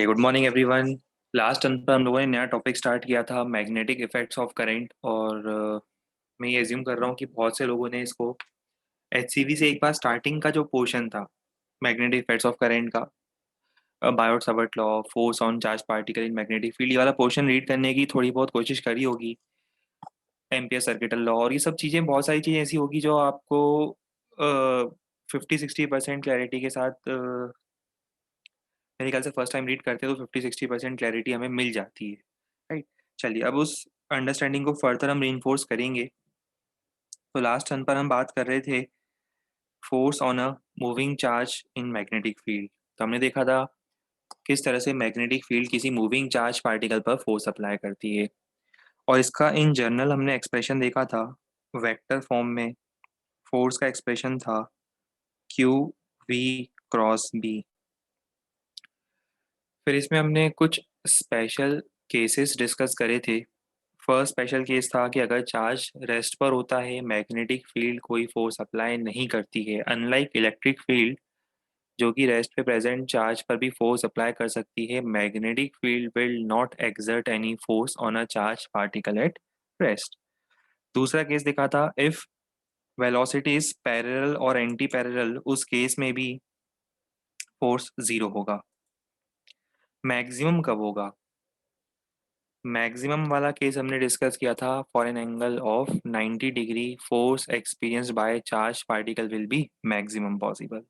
Good morning everyone. Last term पर हम लोगों ने नया टॉपिक स्टार्ट किया था, मैग्नेटिक इफेक्ट्स ऑफ करंट। और मैं ये एज्यूम कर रहा हूँ कि बहुत से लोगों ने इसको एचसीवी से एक बार स्टार्टिंग का जो पोर्शन था मैग्नेटिक इफेक्ट्स ऑफ करंट का, Biot Savart law, force on charge particle in magnetic field, ये वाला पोर्शन रीड करने की थोड़ी बहुत कोशिश करी होगी। एम्पियर सर्किटल लॉ और ये सब चीज़ें, बहुत सारी चीज़ें ऐसी होगी जो आपको 50-60% क्लैरिटी के साथ, मेरे ख्याल से फर्स्ट टाइम रीड करते हैं तो 50-60% क्लैरिटी हमें मिल जाती है। राइट। चलिए, अब उस अंडरस्टैंडिंग को फर्दर हम रीइंफोर्स करेंगे। तो लास्ट टर्न पर हम बात कर रहे थे force on a moving charge in magnetic field. तो हमने देखा था किस तरह से मैग्नेटिक फील्ड किसी मूविंग चार्ज पार्टिकल पर फोर्स अप्लाई करती है, और इसका इन जनरल हमने एक्सप्रेशन देखा था वेक्टर फॉर्म में। फोर्स का एक्सप्रेशन था क्यू वी क्रॉस बी। फिर इसमें हमने कुछ स्पेशल केसेस डिस्कस करे थे। फर्स्ट स्पेशल केस था कि अगर चार्ज रेस्ट पर होता है, मैग्नेटिक फील्ड कोई फोर्स अप्लाई नहीं करती है, अनलाइक इलेक्ट्रिक फील्ड जो कि रेस्ट पे प्रेजेंट चार्ज पर भी फोर्स अप्लाई कर सकती है। Magnetic field will not exert any force on a charge particle at rest. दूसरा केस देखा था इफ वेलोसिटी इज पैरेलल और एंटी पैरेलल, उस केस में भी फोर्स जीरो होगा। मैक्सिमम कब होगा? मैक्सिमम वाला केस हमने डिस्कस किया था for an angle of 90 degree force experienced by charge particle will be maximum possible.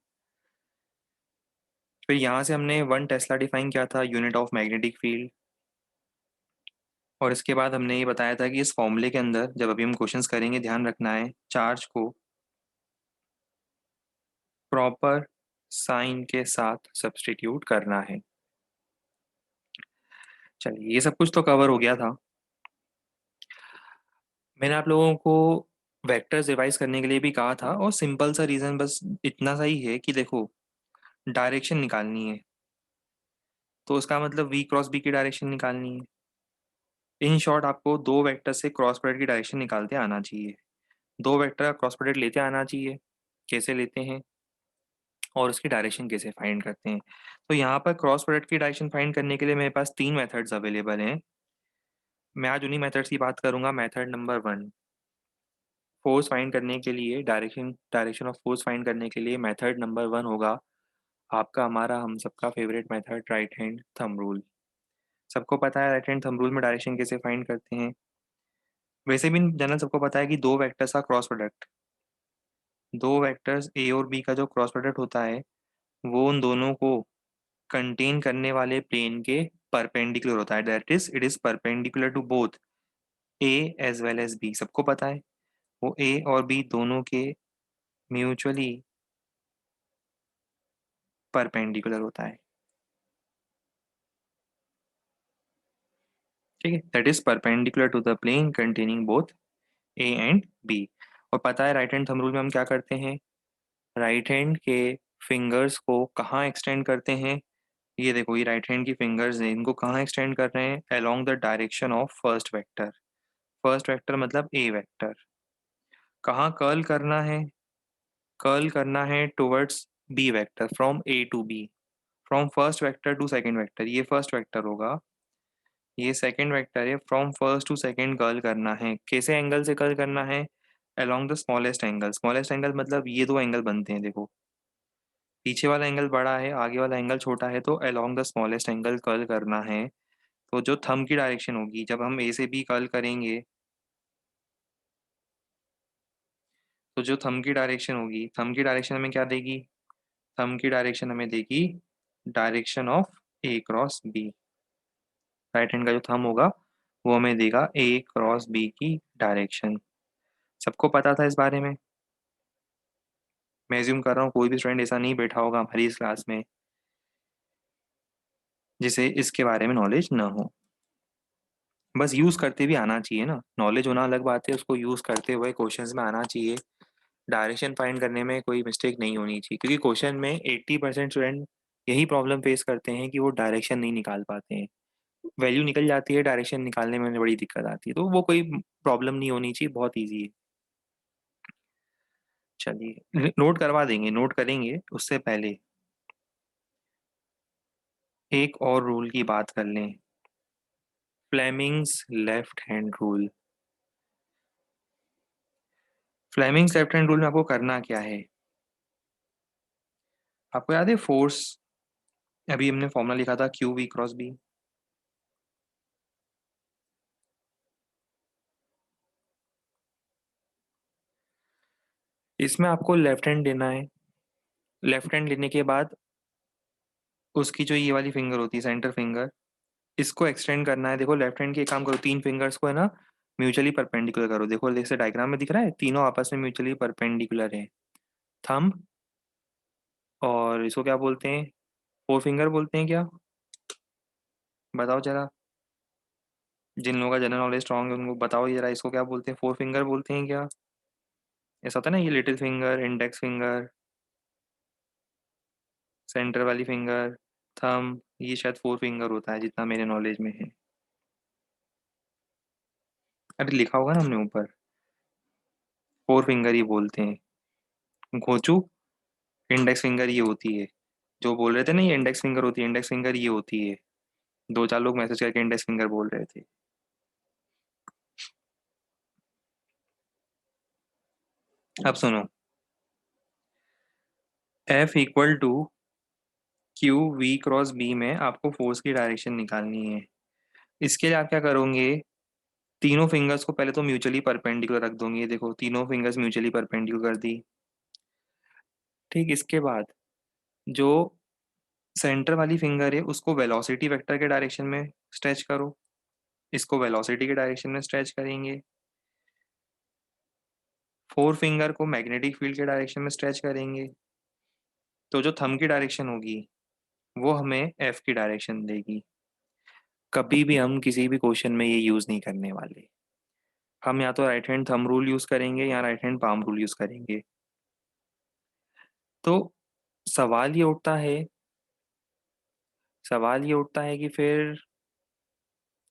फिर यहाँ से हमने वन टेस्ला डिफाइन किया था, यूनिट ऑफ मैग्नेटिक फील्ड। और इसके बाद हमने ये बताया था कि इस फॉर्मूले के अंदर जब अभी हम क्वेश्चंस करेंगे, ध्यान रखना है चार्ज को प्रॉपर साइन के साथ सब्सटीट्यूट करना है। चलिए, ये सब कुछ तो कवर हो गया था। मैंने आप लोगों को वेक्टर्स रिवाइज करने के लिए भी कहा था, और सिंपल सा रीजन बस इतना सा ही है कि देखो, डायरेक्शन निकालनी है, तो उसका मतलब वी क्रॉस बी की डायरेक्शन निकालनी है। इन शॉर्ट, आपको दो वेक्टर से क्रॉस प्रोडक्ट की डायरेक्शन निकालते आना चाहिए। दो वेक्टर का क्रॉस प्रोडक्ट लेते आना चाहिए। कैसे लेते हैं और उसकी डायरेक्शन कैसे फाइंड करते हैं? तो यहाँ पर क्रॉस प्रोडक्ट की डायरेक्शन फाइंड करने के लिए मेरे पास तीन मेथड्स अवेलेबल हैं। मैं आज उन्हीं मेथड्स की बात करूंगा। Method number one, force find करने के लिए, direction direction of force find करने के लिए मेथड नंबर वन होगा आपका, हमारा, हम सबका favourite method, right hand thumb rule. सबको पता है राइट हैंड थंब रूल में डायरेक्शन कैसे फाइंड करते हैं। वैसे भी जनरल सबको पता है कि दो वेक्टर्स का क्रॉस प्रोडक्ट, दो वेक्टर्स ए और बी का जो क्रॉस प्रोडक्ट होता है, वो उन दोनों को कंटेन करने वाले प्लेन के परपेंडिकुलर होता है। That is it is perpendicular to both A as well as B. सबको पता है वो ए और बी दोनों के म्यूचुअली परपेंडिकुलर होता है। ठीक है, that is perpendicular to the plane containing both A and B. और पता है राइट हैंड थंब रूल में हम क्या करते हैं? राइट हैंड के फिंगर्स को कहाँ एक्सटेंड करते हैं? ये देखो, ये राइट हैंड की फिंगर्स हैं, इनको कहाँ एक्सटेंड कर रहे हैं? Along the direction of first vector. First vector मतलब ए वेक्टर। कहाँ कर्ल करना है? कर्ल करना है towards B vector, from A to B, from first vector to second vector. ये फर्स्ट वेक्टर होगा, ये सेकंड वेक्टर है। From first to second curl करना है। कैसे एंगल से कर्ल करना है? Along the smallest angle. Smallest angle मतलब ये दो एंगल बनते हैं, देखो, पीछे वाला एंगल बड़ा है, आगे वाला एंगल छोटा है, तो along the smallest angle curl करना है। तो जो थंब की डायरेक्शन होगी, जब हम ए से बी कर्ल करेंगे, तो जो थंब की डायरेक्शन होगी, थंब की डायरेक्शन हमें क्या देगी? थंब की डायरेक्शन हमें देगी direction of A cross B. Right hand का जो थंब होगा वो हमें देगा ए क्रॉस बी की डायरेक्शन। सबको पता था इस बारे में? मैं एज्यूम कर रहा हूँ कोई भी स्टूडेंट ऐसा नहीं बैठा होगा हमारी इस क्लास में जिसे इसके बारे में नॉलेज ना हो। बस यूज करते भी आना चाहिए ना, नॉलेज होना अलग बात है, उसको यूज करते हुए क्वेश्चंस में आना चाहिए। डायरेक्शन फाइंड करने में कोई मिस्टेक नहीं होनी चाहिए, क्योंकि क्वेश्चन में 80% स्टूडेंट यही प्रॉब्लम फेस करते हैं कि वो डायरेक्शन नहीं निकाल पाते हैं। वैल्यू निकल जाती है, डायरेक्शन निकालने में उन्हें बड़ी दिक्कत आती है। तो वो कोई प्रॉब्लम नहीं होनी चाहिए, बहुत ईजी है। चलिए, नोट करवा देंगे, नोट करेंगे उससे पहले एक और रूल की बात कर लें, Fleming's left hand rule. Fleming's left hand rule में आपको करना क्या है? आपको याद है फोर्स, अभी हमने फॉर्मूला लिखा था क्यू वी क्रॉस बी। इसमें आपको लेफ्ट हैंड लेना है। लेफ्ट हैंड लेने के बाद उसकी जो ये वाली फिंगर होती है सेंटर फिंगर, इसको एक्सटेंड करना है। देखो लेफ्ट हैंड के एक काम करो, तीन फिंगर्स को है ना म्यूचुअली परपेंडिकुलर करो। देखो जैसे डायग्राम में दिख रहा है, तीनों आपस में म्यूचुअली परपेंडिकुलर है। थंब, और इसको क्या बोलते हैं? फोर फिंगर बोलते हैं क्या? बताओ जरा, जिन लोगों का जनरल नॉलेज स्ट्रांग है उनको बताओ जरा, इसको क्या बोलते हैं? फोर फिंगर बोलते हैं क्या? ऐसा होता है ना, ये little finger, index finger, centre वाली फिंगर, थंब, ये शायद फोर फिंगर होता है जितना मेरे नॉलेज में है। अरे लिखा होगा ना हमने ऊपर, फोर फिंगर ही बोलते हैं। घोचू, इंडेक्स फिंगर ये होती है। जो बोल रहे थे ना ये इंडेक्स फिंगर होती है, इंडेक्स फिंगर ये होती है। दो चार लोग मैसेज करके इंडेक्स फिंगर बोल रहे थे। अब सुनो, F equal to Q V cross B में आपको फोर्स की डायरेक्शन निकालनी है। इसके लिए आप क्या करोगे? तीनों फिंगर्स को पहले तो म्यूचुअली परपेंडिकुलर रख दोगे। ये देखो तीनों फिंगर्स म्यूचुअली परपेंडिकुलर कर दी। ठीक, इसके बाद जो सेंटर वाली फिंगर है उसको वेलोसिटी वेक्टर के डायरेक्शन में स्ट्रेच करो। इसको वेलोसिटी के डायरेक्शन में स्ट्रेच करेंगे। फोर फिंगर को मैग्नेटिक फील्ड के डायरेक्शन में स्ट्रेच करेंगे। तो जो थंब की डायरेक्शन होगी वो हमें एफ की डायरेक्शन देगी। कभी भी हम किसी भी क्वेश्चन में ये यूज नहीं करने वाले। हम या तो right hand thumb rule use करेंगे या right hand palm rule use करेंगे। तो सवाल ये उठता है, सवाल ये उठता है कि फिर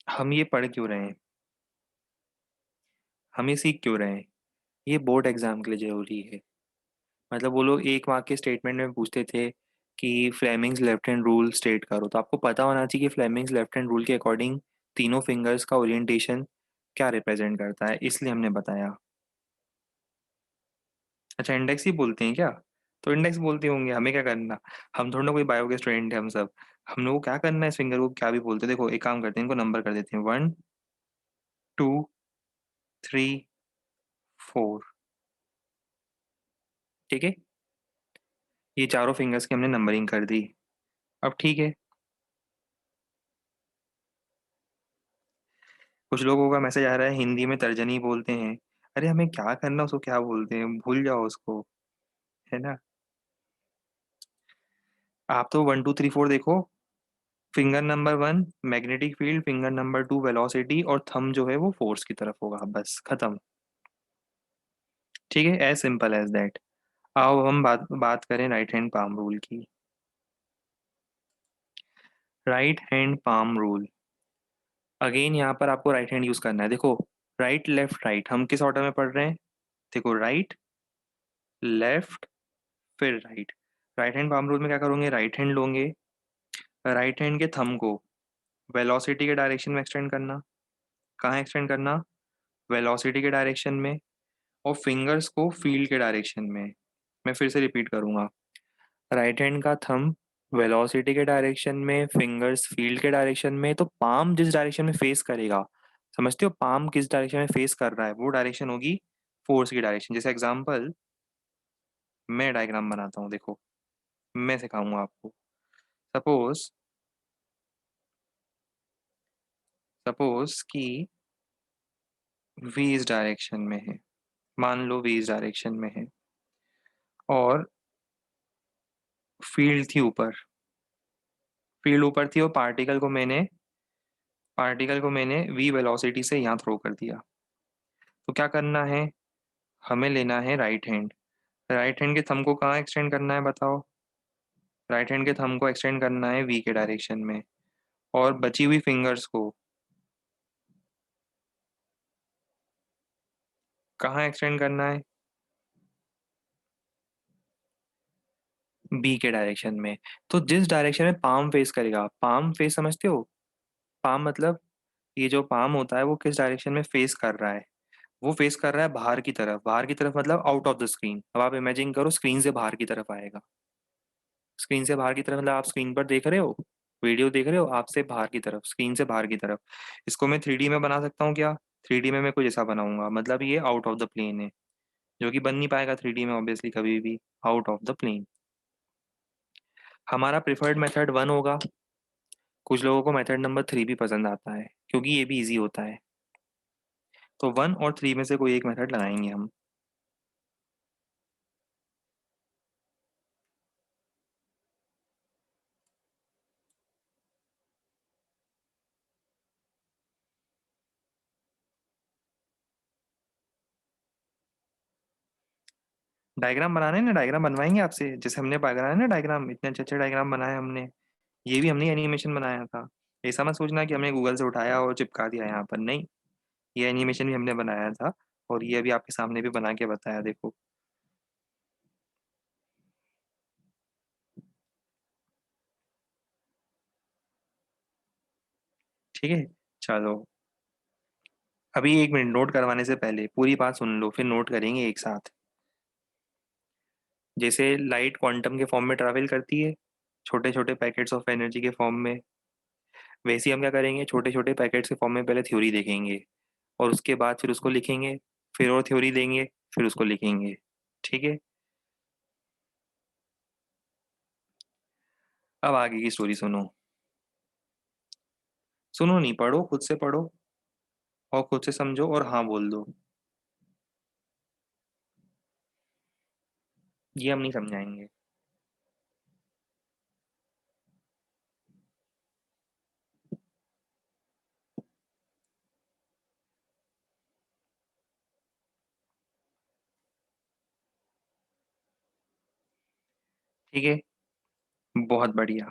हम ये पढ़ क्यों रहे हैं, हम ये सीख क्यों रहे हैं? ये बोर्ड एग्जाम के लिए जरूरी है। मतलब वो लोग एक मार्क के स्टेटमेंट में पूछते थे कि Fleming's left hand rule state करो, तो आपको पता होना चाहिए कि फ्लेमिंग्स लेफ्ट हैंड रूल के अकॉर्डिंग तीनों फिंगर्स का ओरिएंटेशन क्या रिप्रेजेंट करता है, इसलिए हमने बताया। अच्छा, इंडेक्स ही बोलते हैं क्या? तो इंडेक्स बोलते होंगे, हमें क्या करना? हम थोड़ा ना कोई बायो के स्टूडेंट है हम सब। हम लोग को क्या करना है, इस फिंगर को क्या भी बोलते हैं। देखो एक काम करते हैं, इनको नंबर कर देते हैं, वन, टू, थ्री, फोर। ठीक है, ये चारों फिंगर्स की हमने नंबरिंग कर दी। अब ठीक है, कुछ लोगों का मैसेज आ रहा है हिंदी में तर्जनी बोलते हैं। अरे हमें क्या करना, उसको क्या बोलते हैं भूल जाओ उसको, है ना। आप तो वन टू थ्री फोर देखो। Finger number one magnetic field, finger number two velocity, और थंब जो है वो फोर्स की तरफ होगा, बस खत्म। ठीक है, एज सिंपल एज दैट। आओ हम बात बात करें राइट हैंड पाम रूल की। Right hand palm rule, again यहाँ पर आपको राइट हैंड यूज करना है। देखो राइट लेफ्ट राइट, हम किस ऑर्डर में पढ़ रहे हैं? देखो राइट, लेफ्ट, फिर right. Right hand palm rule में क्या करोगे? राइट हैंड लोगे, राइट हैंड के थंब को वेलोसिटी के डायरेक्शन में एक्सटेंड करना। कहाँ एक्सटेंड करना? वेलोसिटी के डायरेक्शन में। और फिंगर्स को फील्ड के डायरेक्शन में। मैं फिर से रिपीट करूंगा, राइट हैंड का थंब वेलोसिटी के डायरेक्शन में, फिंगर्स फील्ड के डायरेक्शन में। तो पाम जिस डायरेक्शन में फेस करेगा, समझते हो पाम किस डायरेक्शन में फेस कर रहा है, वो डायरेक्शन होगी फोर्स की डायरेक्शन। जैसे एग्जांपल, मैं डायग्राम बनाता हूँ, देखो मैं सिखाऊंगा आपको। सपोज, सपोज कि वी इस डायरेक्शन में है, मान लो वी इस डायरेक्शन में है, और फील्ड थी ऊपर, फील्ड ऊपर थी, और पार्टिकल को मैंने वी वेलोसिटी से यहाँ थ्रो कर दिया। तो क्या करना है? हमें लेना है राइट हैंड। राइट हैंड के थंब को कहाँ एक्सटेंड करना है बताओ? राइट हैंड के थंब को एक्सटेंड करना है वी के डायरेक्शन में। और बची हुई फिंगर्स को कहाँ एक्सटेंड करना है? बी के डायरेक्शन में। तो जिस डायरेक्शन में पाम फेस करेगा, पाम फेस समझते हो? पाम मतलब ये जो पाम होता है वो किस डायरेक्शन में फेस कर रहा है? वो फेस कर रहा है बाहर की तरफ। बाहर की तरफ मतलब आउट ऑफ द स्क्रीन। अब आप इमेजिन करो स्क्रीन से बाहर की तरफ आएगा। स्क्रीन से बाहर की तरफ मतलब आप स्क्रीन पर देख रहे हो, वीडियो देख रहे हो, आपसे बाहर की तरफ, स्क्रीन से बाहर की तरफ। इसको मैं 3D में बना सकता हूँ क्या? 3D में मैं कुछ ऐसा बनाऊंगा, मतलब ये आउट ऑफ द प्लेन है, जो कि बन नहीं पाएगा 3D में ऑब्वियसली कभी भी, आउट ऑफ द प्लेन। हमारा प्रिफर्ड मेथड 1 होगा। कुछ लोगों को मेथड नंबर 3 भी पसंद आता है क्योंकि ये भी इजी होता है। तो 1 और 3 में से कोई एक मेथड लगाएंगे हम। डायग्राम बनाना है ना, डायग्राम बनवाएंगे आपसे, जैसे हमने बनाया ना डायग्राम, इतने अच्छे अच्छे डायग्राम बनाए हमने। ये भी हमने एनिमेशन बनाया था। ऐसा मत सोचना कि हमने गूगल से उठाया और चिपका दिया यहाँ पर, नहीं। ये एनिमेशन भी हमने बनाया था, और ये अभी आपके सामने भी बना के बताया, देखो। ठीक है, चलो। अभी 1 मिनट, नोट करवाने से पहले पूरी बात सुन लो, फिर नोट करेंगे एक साथ। जैसे लाइट क्वांटम के फॉर्म में ट्रैवल करती है, छोटे छोटे पैकेट्स ऑफ एनर्जी के फॉर्म में, वैसे ही हम क्या करेंगे, छोटे छोटे पैकेट्स के फॉर्म में पहले थ्योरी देखेंगे, और उसके बाद फिर उसको लिखेंगे, फिर और थ्योरी देंगे, फिर उसको लिखेंगे। ठीक है। अब आगे की स्टोरी सुनो। सुनो नहीं, पढ़ो, खुद से पढ़ो और खुद से समझो और हाँ बोल दो। ये हम नहीं समझाएंगे। ठीक है, बहुत बढ़िया।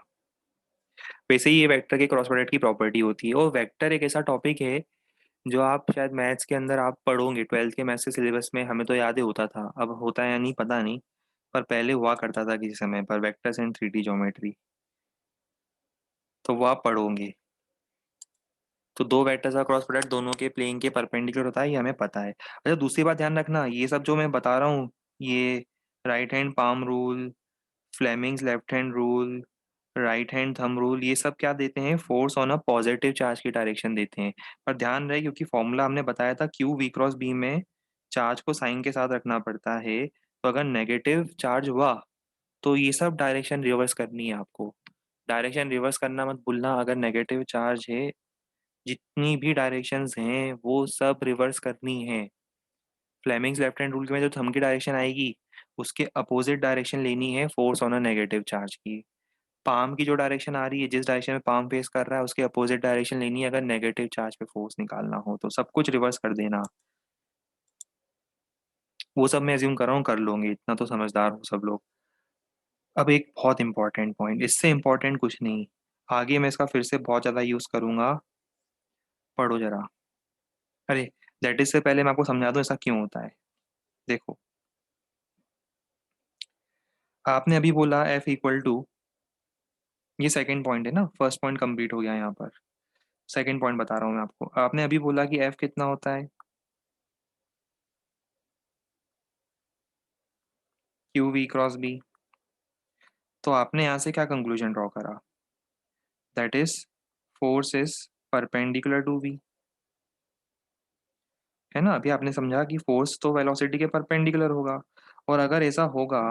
वैसे ही ये वेक्टर के क्रॉस प्रोडक्ट की प्रॉपर्टी होती है, और वेक्टर एक ऐसा टॉपिक है जो आप शायद मैथ्स के अंदर आप पढ़ोगे, 12th के मैथ्स के सिलेबस में। हमें तो याद ही होता था, अब होता है या नहीं पता नहीं, पर पहले हुआ करता था किसी समय पर, वेक्टर्स एंड 3D ज्योमेट्री। तो वो आप पढ़ोगे। तो दो वेक्टर्स का क्रॉस प्रोडक्ट दोनों के प्लेन के परपेंडिकुलर होता है, ये हमें पता है। अच्छा, दूसरी बात ध्यान रखना, ये सब जो मैं बता रहा हूँ, ये right hand palm rule, Fleming's left hand rule, right hand thumb rule, ये सब क्या देते हैं, force on a positive charge की डायरेक्शन देते हैं। पर ध्यान रहे, क्योंकि फॉर्मूला हमने बताया था क्यू वी क्रॉस बी में चार्ज को साइन के साथ रखना पड़ता है, तो अगर नेगेटिव चार्ज हुआ तो ये सब डायरेक्शन रिवर्स करनी है आपको। डायरेक्शन रिवर्स करना मत भूलना, अगर नेगेटिव चार्ज है, जितनी भी डायरेक्शंस हैं वो सब रिवर्स करनी है। फ्लेमिंग्स लेफ्ट हैंड रूल में जो थंब की डायरेक्शन आएगी, उसके अपोजिट डायरेक्शन लेनी है force on a negative charge की। पाम की जो डायरेक्शन आ रही है, जिस डायरेक्शन में पाम फेस कर रहा है, उसके अपोजिट डायरेक्शन लेनी है अगर नेगेटिव चार्ज पे फोर्स निकालना हो तो, सब कुछ रिवर्स कर देना। वो सब मैं अज्यूम कर रहा हूँ कर लोगे, इतना तो समझदार हो सब लोग। अब एक बहुत इंपॉर्टेंट पॉइंट, इससे इंपॉर्टेंट कुछ नहीं, आगे मैं इसका फिर से बहुत ज्यादा यूज करूंगा, पढ़ो जरा। अरे, दैट इज से पहले मैं आपको समझा दूं ऐसा क्यों होता है। देखो, आपने अभी बोला एफ इक्वल टू, ये सेकंड पॉइंट है ना, फर्स्ट पॉइंट कंप्लीट हो गया यहाँ पर। सेकंड पॉइंट बता रहा हूँ मैं आपको, आपने अभी बोला कि एफ कितना होता है, क्यू वी क्रॉस बी। तो आपने यहाँ से क्या कंक्लूजन ड्रॉ करा, that is force is perpendicular to V, है ना। अभी आपने समझा कि फोर्स तो वेलोसिटी के परपेंडिकुलर होगा, और अगर ऐसा होगा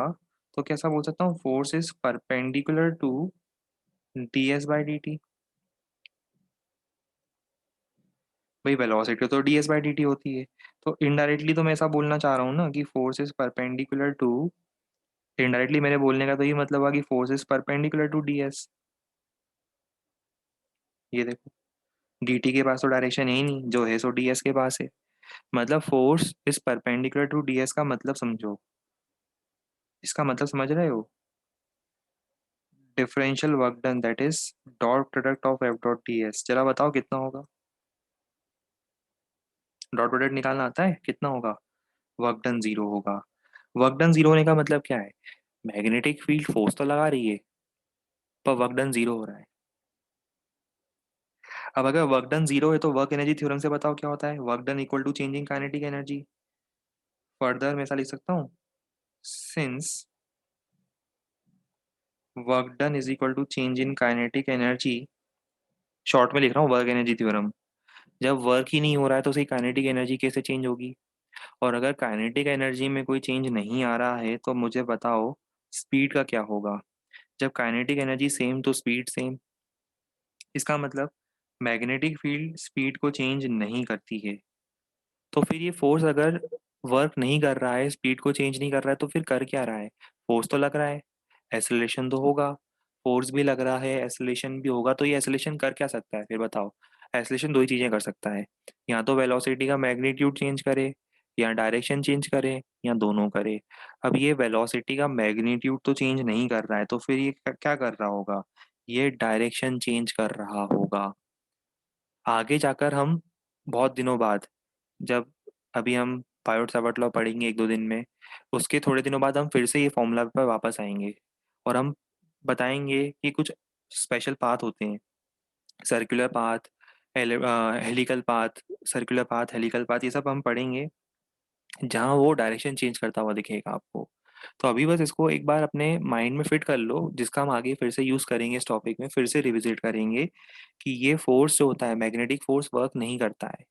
तो कैसा बोल सकता हूँ, force is perpendicular to D S by D T. भाई वेलोसिटी तो D S by D T होती है, तो इनडायरेक्टली तो मैं ऐसा बोलना चाह रहा हूँ ना कि force is perpendicular to, indirectly मेरे बोलने का तो ये मतलब हुआ कि force is perpendicular to D S. ये देखो, डी टी के पास तो डायरेक्शन है ही नहीं, जो है सो डी एस के पास है। मतलब force is perpendicular to D S का मतलब समझो, इसका मतलब समझ रहे हो, differential work done that is dot product of F dot D S. जरा बताओ कितना होगा, डॉट प्रोडक्ट निकालना आता है, कितना होगा, वर्क डन जीरो होगा। वर्क डन जीरो होने का मतलब क्या है, मैग्नेटिक फील्ड फोर्स तो लगा रही है, पर वर्क डन जीरो हो रहा है। अब अगर वर्क डन जीरो है तो वर्क एनर्जी थ्योरम से बताओ क्या होता है, work done equal to change in kinetic energy. Further मैं ऐसा लिख सकता हूँ, since work done is equal to change in kinetic energy, short में लिख रहा हूँ वर्क एनर्जी थ्योरम, जब वर्क ही नहीं हो रहा है तो उसकी काइनेटिक एनर्जी कैसे चेंज होगी। और अगर काइनेटिक एनर्जी में कोई चेंज नहीं आ रहा है तो मुझे बताओ स्पीड का क्या होगा। जब काइनेटिक एनर्जी सेम तो स्पीड सेम। इसका मतलब मैग्नेटिक फील्ड स्पीड को चेंज नहीं करती है। तो फिर ये फोर्स अगर वर्क नहीं कर रहा है, स्पीड को चेंज नहीं कर रहा है, तो फिर कर क्या रहा है। फोर्स तो लग रहा है, एक्सेलरेशन तो होगा। फोर्स भी लग रहा है, एक्सेलरेशन भी होगा, तो ये एक्सेलरेशन कर क्या सकता है फिर बताओ। एक्सेलरेशन दो ही चीजें कर सकता है, या तो वेलोसिटी का मैग्नीट्यूड चेंज करे, या डायरेक्शन चेंज करे, या दोनों करे। अब ये वेलोसिटी का मैग्नीट्यूड तो चेंज नहीं कर रहा है, तो फिर ये क्या कर रहा होगा, ये डायरेक्शन चेंज कर रहा होगा। आगे जाकर हम बहुत दिनों बाद, जब अभी हम पायोट सावर्ट लॉ पढ़ेंगे एक दो दिन में, उसके थोड़े दिनों बाद हम फिर से ये फॉर्मूला पर वापस आएंगे और हम बताएंगे कि कुछ स्पेशल पाथ होते हैं, circular path, helical path, circular path, helical path, ये सब हम पढ़ेंगे जहाँ वो डायरेक्शन चेंज करता हुआ दिखेगा आपको। तो अभी बस इसको एक बार अपने माइंड में फिट कर लो, जिसका हम आगे फिर से यूज़ करेंगे, इस टॉपिक में फिर से रिविजिट करेंगे कि ये फोर्स जो होता है, मैग्नेटिक फोर्स वर्क नहीं करता है।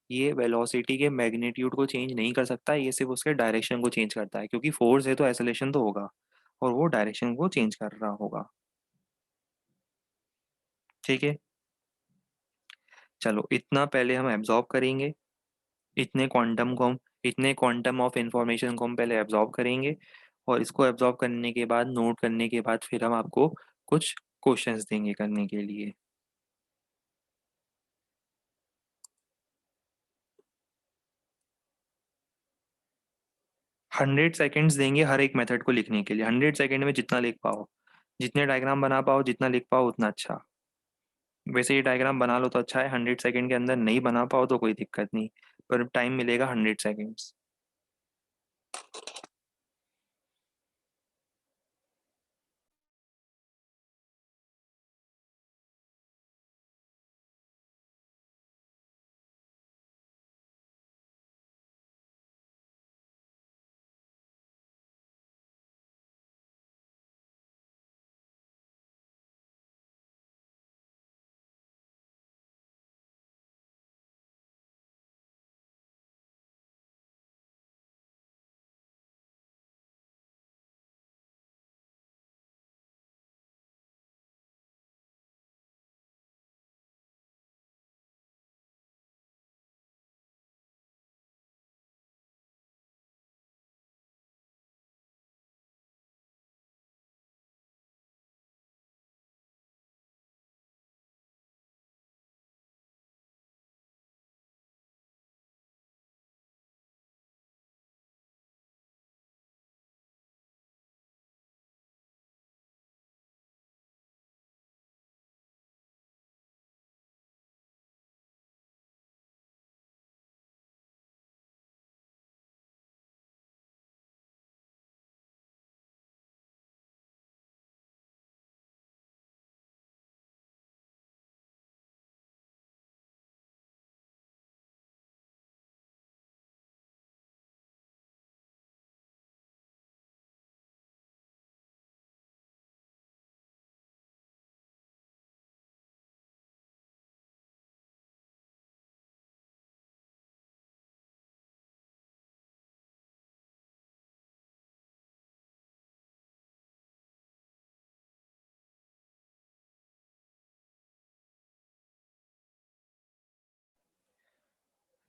ये वेलोसिटी के मैग्नीट्यूड को चेंज नहीं कर सकता, ये सिर्फ उसके डायरेक्शन को चेंज करता है, क्योंकि फोर्स है तो एक्सेलरेशन तो होगा, और वो डायरेक्शन को चेंज कर रहा होगा। ठीक है, चलो इतना पहले हम एब्जॉर्ब करेंगे, इतने क्वांटम को हम, इतने क्वांटम ऑफ इंफॉर्मेशन को हम पहले एब्जॉर्ब करेंगे, और इसको एब्जॉर्ब करने के बाद, नोट करने के बाद, फिर हम आपको कुछ क्वेश्चंस देंगे करने के लिए। 100 सेकेंड्स देंगे हर एक मेथड को लिखने के लिए, 100 सेकेंड में जितना लिख पाओ, जितने डायग्राम बना पाओ, जितना लिख पाओ उतना अच्छा। वैसे ये डायग्राम बना लो तो अच्छा है, 100 सेकेंड के अंदर नहीं बना पाओ तो कोई दिक्कत नहीं, पर टाइम मिलेगा 100 सेकेंड्स।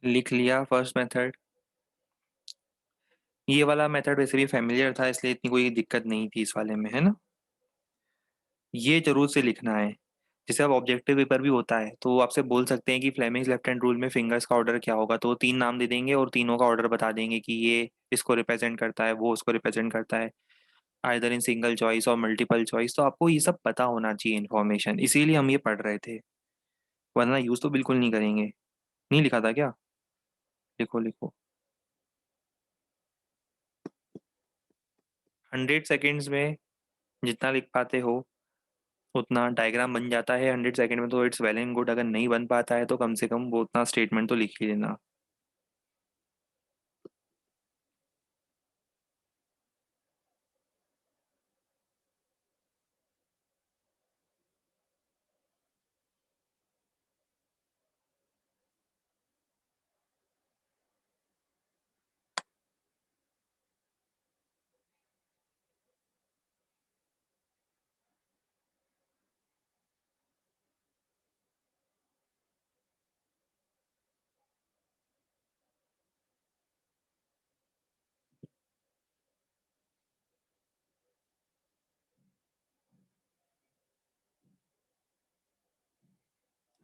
लिख लिया फर्स्ट मेथड। ये वाला मेथड वैसे भी फेमिलियर था, इसलिए इतनी कोई दिक्कत नहीं थी इस वाले में, है ना। ये जरूर से लिखना है। जैसे अब ऑब्जेक्टिव पेपर भी होता है तो वो आपसे बोल सकते हैं कि फ्लेमिंग्स लेफ्ट हैंड रूल में फिंगर्स का ऑर्डर क्या होगा, तो वो तीन नाम दे देंगे और तीनों का ऑर्डर बता देंगे कि ये इसको रिप्रेजेंट करता है, वो उसको रिप्रेजेंट करता है, आइदर इन सिंगल चॉइस और मल्टीपल चॉइस। तो आपको ये सब पता होना चाहिए इन्फॉर्मेशन, इसीलिए हम ये पढ़ रहे थे, वरना यूज तो बिल्कुल नहीं करेंगे। नहीं लिखा था क्या, लिखो लिखो। 100 सेकेंड्स में जितना लिख पाते हो उतना डायग्राम बन जाता है 100 सेकेंड में, तो इट्स वेल एंड गुड। अगर नहीं बन पाता है तो कम से कम वो उतना स्टेटमेंट तो लिख ही देना।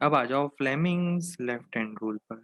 अब आ जाओ फ्लेमिंग्स लेफ्ट हैंड रूल पर।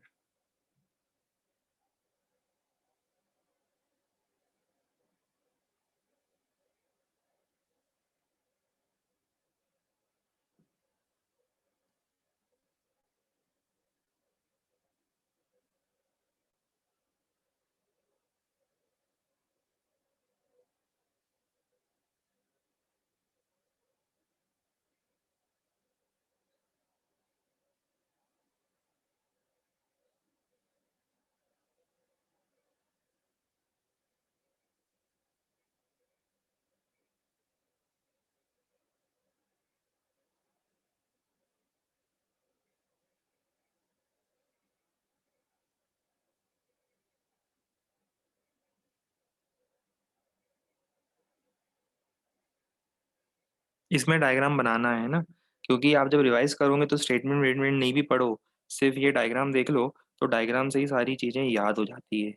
इसमें डायग्राम बनाना है ना, क्योंकि आप जब रिवाइज करोगे तो स्टेटमेंट वेटमेंट नहीं भी पढ़ो, सिर्फ ये डायग्राम देख लो तो डायग्राम से ही सारी चीजें याद हो जाती है,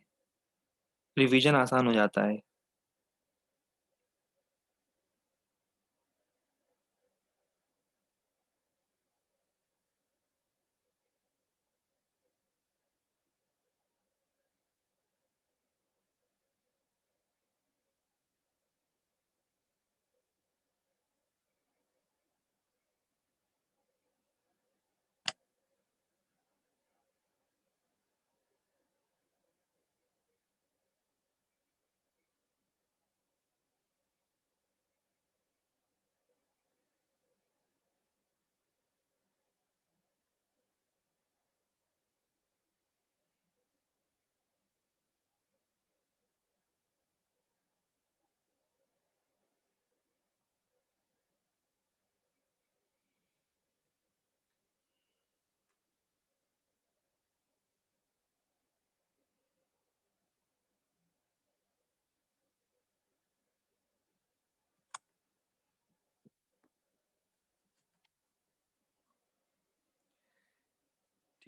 रिवीजन आसान हो जाता है।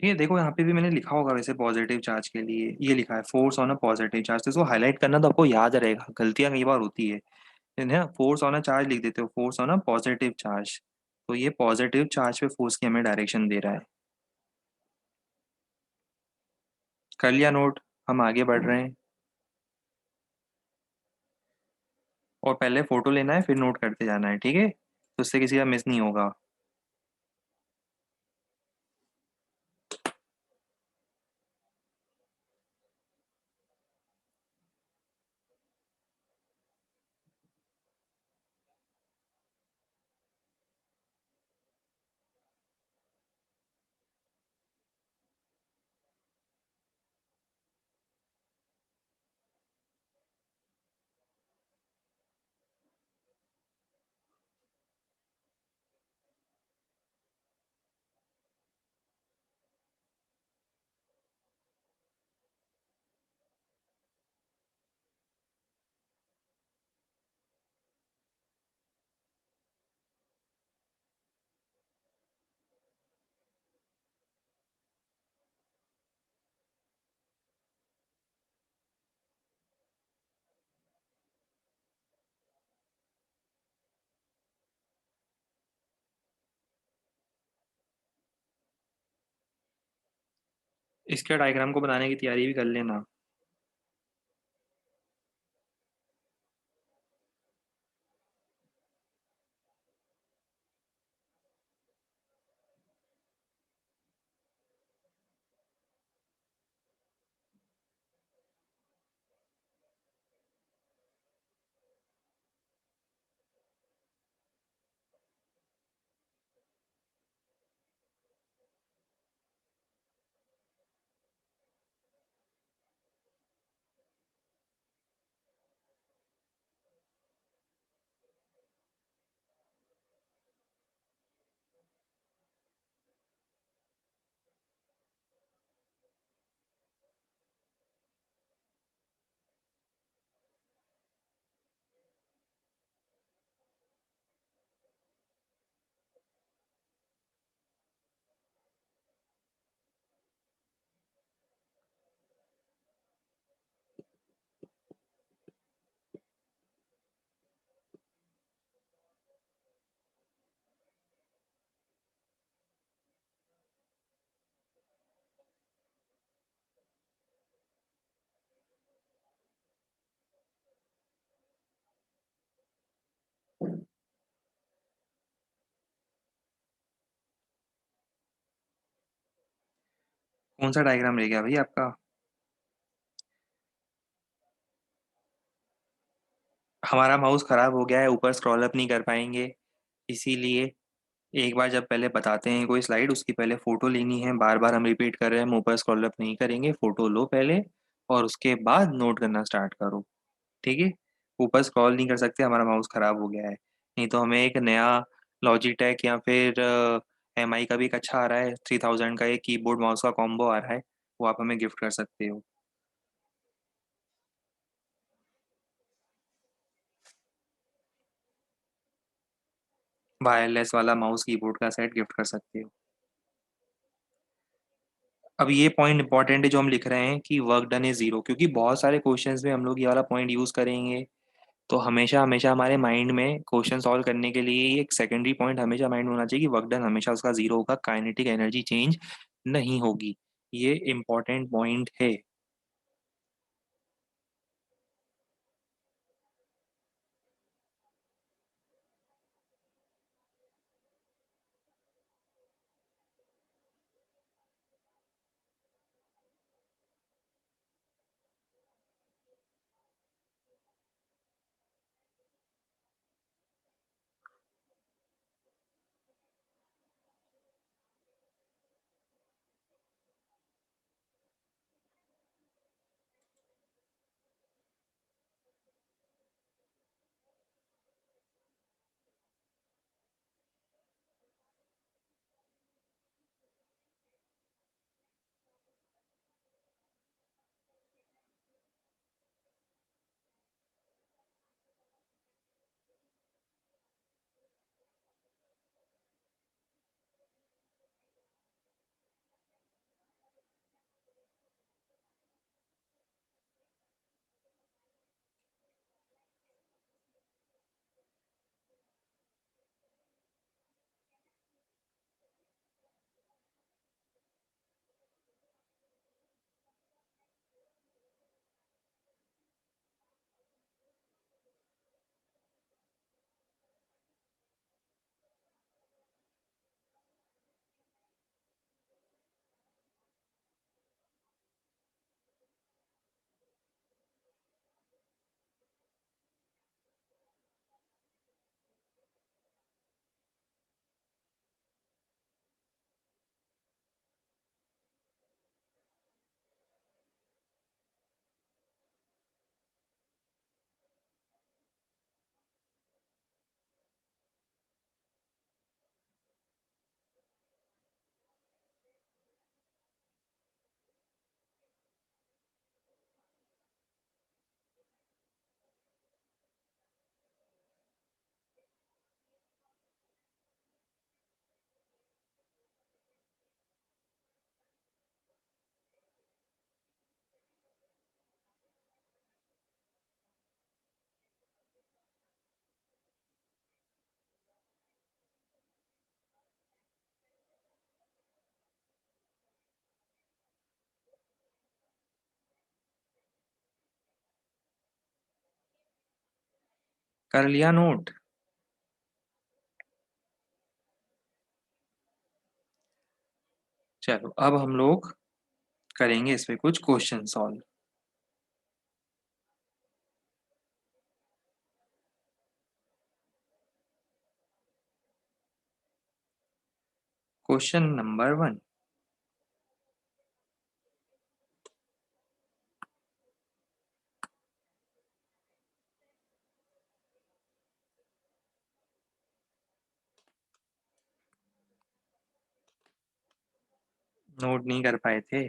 ठीक है, देखो यहाँ पे भी मैंने लिखा होगा वैसे पॉजिटिव चार्ज के लिए ये लिखा है force on a positive charge, तो इसको हाईलाइट करना तो आपको याद रहेगा, गलतियां कई बार होती है ना। फोर्स ऑन अ चार्ज लिख देते हो, force on a positive charge, तो ये पॉजिटिव चार्ज पे फोर्स की हमें डायरेक्शन दे रहा है। कर लिया नोट, हम आगे बढ़ रहे हैं। और पहले फोटो लेना है फिर नोट करते जाना है, ठीक है, तो उससे किसी का मिस नहीं होगा। इसके डायग्राम को बनाने की तैयारी भी कर लेना। कौन सा डायग्राम रह गया भाई आपका? हमारा माउस खराब हो गया है, ऊपर स्क्रॉल अप नहीं कर पाएंगे, इसीलिए एक बार जब पहले बताते हैं कोई स्लाइड, उसकी पहले फोटो लेनी है। बार बार हम रिपीट कर रहे हैं, हम ऊपर स्क्रॉल अप नहीं करेंगे, फोटो लो पहले और उसके बाद नोट करना स्टार्ट करो। ठीक है? ऊपर स्क्रॉल नहीं कर सकते, हमारा माउस खराब हो गया है। नहीं तो हमें एक नया लॉजिटेक या फिर एम आई का भी एक अच्छा आ रहा है, 3000 का एक कीबोर्ड माउस का कॉम्बो आ रहा है, वो आप हमें गिफ्ट कर सकते हो। वायरलेस वाला माउस कीबोर्ड का सेट गिफ्ट कर सकते हो। अब ये पॉइंट इंपॉर्टेंट है जो हम लिख रहे हैं कि वर्क डन इज जीरो, क्योंकि बहुत सारे क्वेश्चंस में हम लोग ये वाला पॉइंट यूज करेंगे। तो हमेशा हमेशा हमारे माइंड में क्वेश्चन सॉल्व करने के लिए ये एक सेकेंडरी पॉइंट हमेशा माइंड में होना चाहिए कि वर्क डन हमेशा उसका जीरो होगा, काइनेटिक एनर्जी चेंज नहीं होगी। ये इंपॉर्टेंट पॉइंट है। कर लिया नोट? चलो अब हम लोग करेंगे इस पे कुछ question solve. Question number 1। Note नहीं कर पाए थे?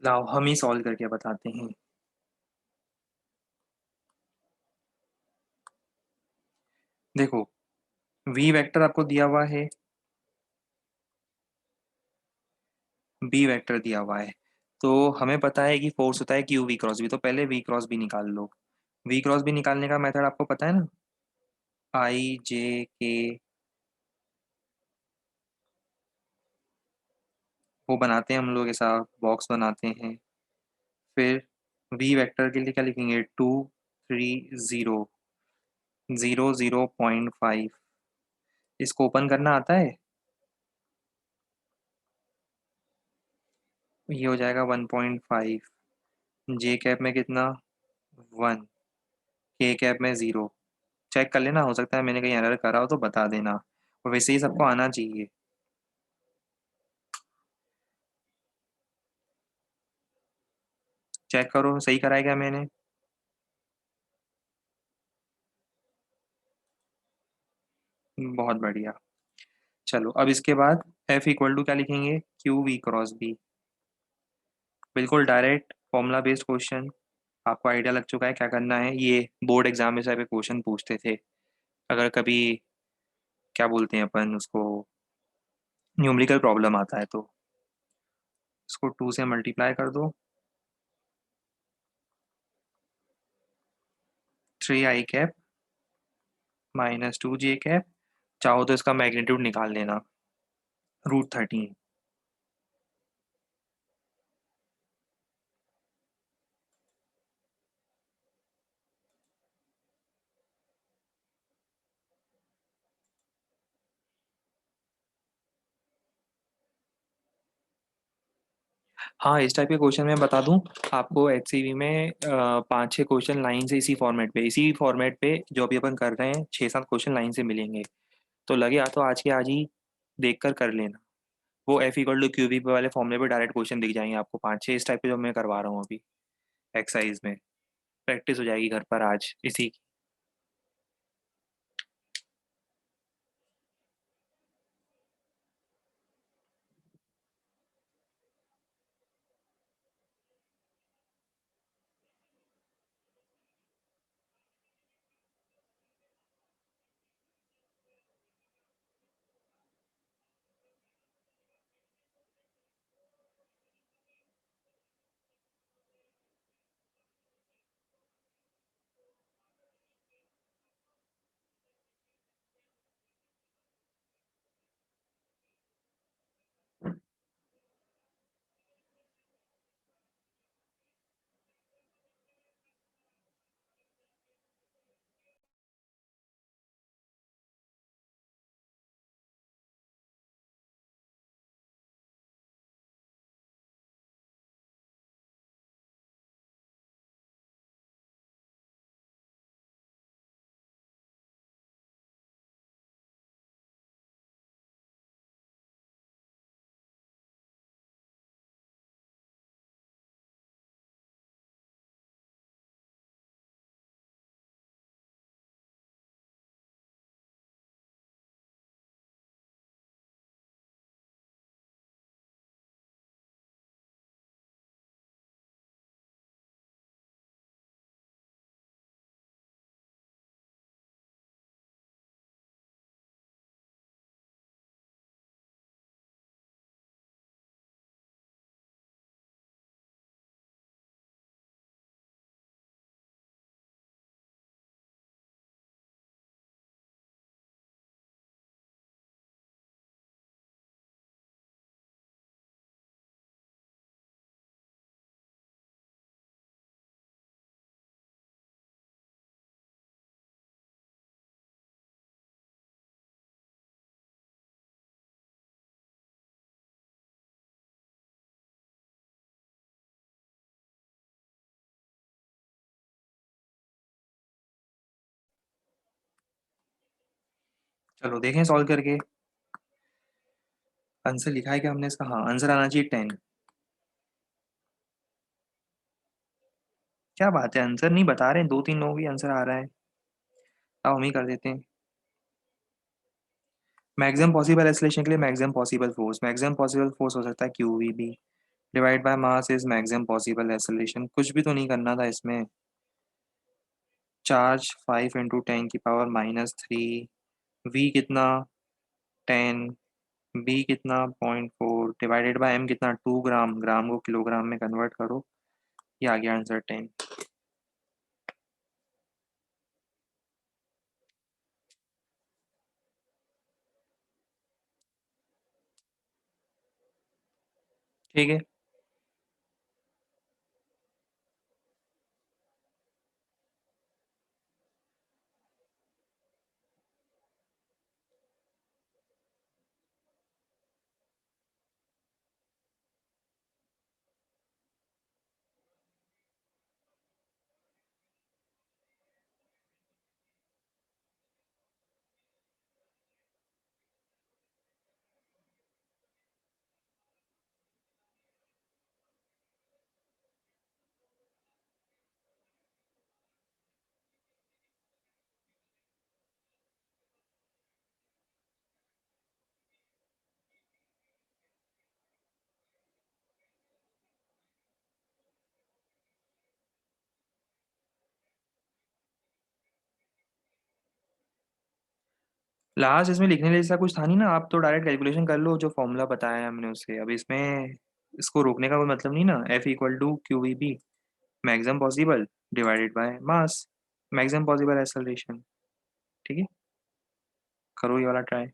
लाओ हम ही सॉल्व करके बताते हैं। देखो, वी वेक्टर आपको दिया हुआ है, बी वेक्टर दिया हुआ है, तो हमें पता है कि फोर्स होता है क्यू वी क्रॉस बी, तो पहले वी क्रॉस बी निकाल लो। वी क्रॉस बी निकालने का मेथड आपको पता है ना, आई जे के, वो बनाते हैं हम लोग, ऐसा बॉक्स बनाते हैं। फिर वी वेक्टर के लिए क्या लिखेंगे, 2 3 0, 0 0.5। इसको ओपन करना आता है, ये हो जाएगा 1.5। जे कैप में कितना, 1। के कैप में 0। चेक कर लेना, हो सकता है मैंने कहीं एरर करा हो तो बता देना, और वैसे ही सबको आना चाहिए। चेक करो सही करा है क्या मैंने। बहुत बढ़िया। चलो अब इसके बाद एफ इक्वल टू क्या लिखेंगे, क्यू वी क्रॉस बी। बिल्कुल डायरेक्ट फॉर्मूला बेस्ड क्वेश्चन, आपको आइडिया लग चुका है क्या करना है। ये बोर्ड एग्जाम में से क्वेश्चन पूछते थे, अगर कभी क्या बोलते हैं अपन उसको, न्यूमेरिकल प्रॉब्लम आता है तो इसको 2 से मल्टीप्लाई कर दो, 3 i कैप -2 j कैप। चाहो तो इसका मैग्नीट्यूड निकाल लेना, √13। हाँ, इस टाइप के क्वेश्चन मैं बता दूं आपको, एचसीवी में 5 6 क्वेश्चन लाइन से इसी फॉर्मेट पे जो अभी अपन कर रहे हैं, 6 7 क्वेश्चन लाइन से मिलेंगे। तो लगे या तो आज के आज ही देख कर लेना, वो F equal to Q V वाले फॉर्मूले पे डायरेक्ट क्वेश्चन दिख जाएंगे आपको, 5 6 इस टाइप के जो मैं करवा रहा हूँ अभी एक्सरसाइज में। प्रैक्टिस हो जाएगी घर पर आज इसी की। चलो देखें सॉल्व करके, आंसर लिखा है क्या हमने इसका, हाँ आंसर आना चाहिए 10। क्या बात है, आंसर नहीं बता रहे हैं, 2 3 लोगों की आंसर आ रहा है। अब हम ही कर देते हैं। मैक्सिमम पॉसिबल एक्सेलरेशन के लिए मैक्सिमम पॉसिबल फोर्स हो सकता है Q V B. Divide by mass is maximum possible acceleration, कुछ भी तो नहीं करना था इसमें। चार्ज 5 × 10⁻³ वी कितना 10, बी कितना 0.4 डिवाइडेड बाय एम कितना 2 ग्राम, ग्राम को किलोग्राम में कन्वर्ट करो, ये आ गया आंसर 10। ठीक है। लास्ट इसमें लिखने जैसा कुछ था नहीं ना, आप तो डायरेक्ट कैलकुलेशन कर लो, जो फॉर्मूला बताया है हमने उससे। अब इसमें इसको रोकने का कोई मतलब नहीं ना। F=QVB, maximum possible divided by mass, maximum possible acceleration. ठीक है, करो ये वाला ट्राई।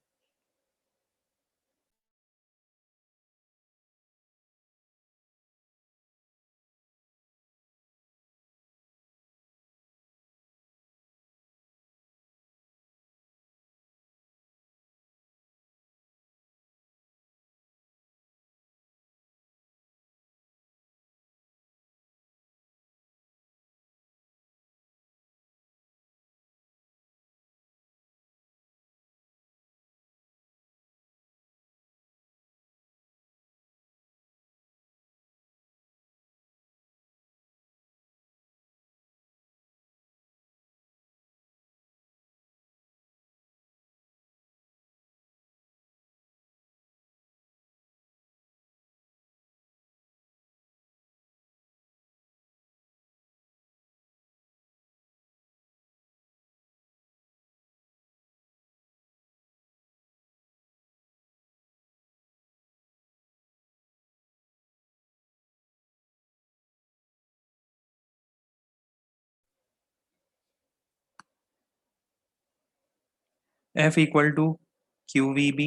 F=QVB,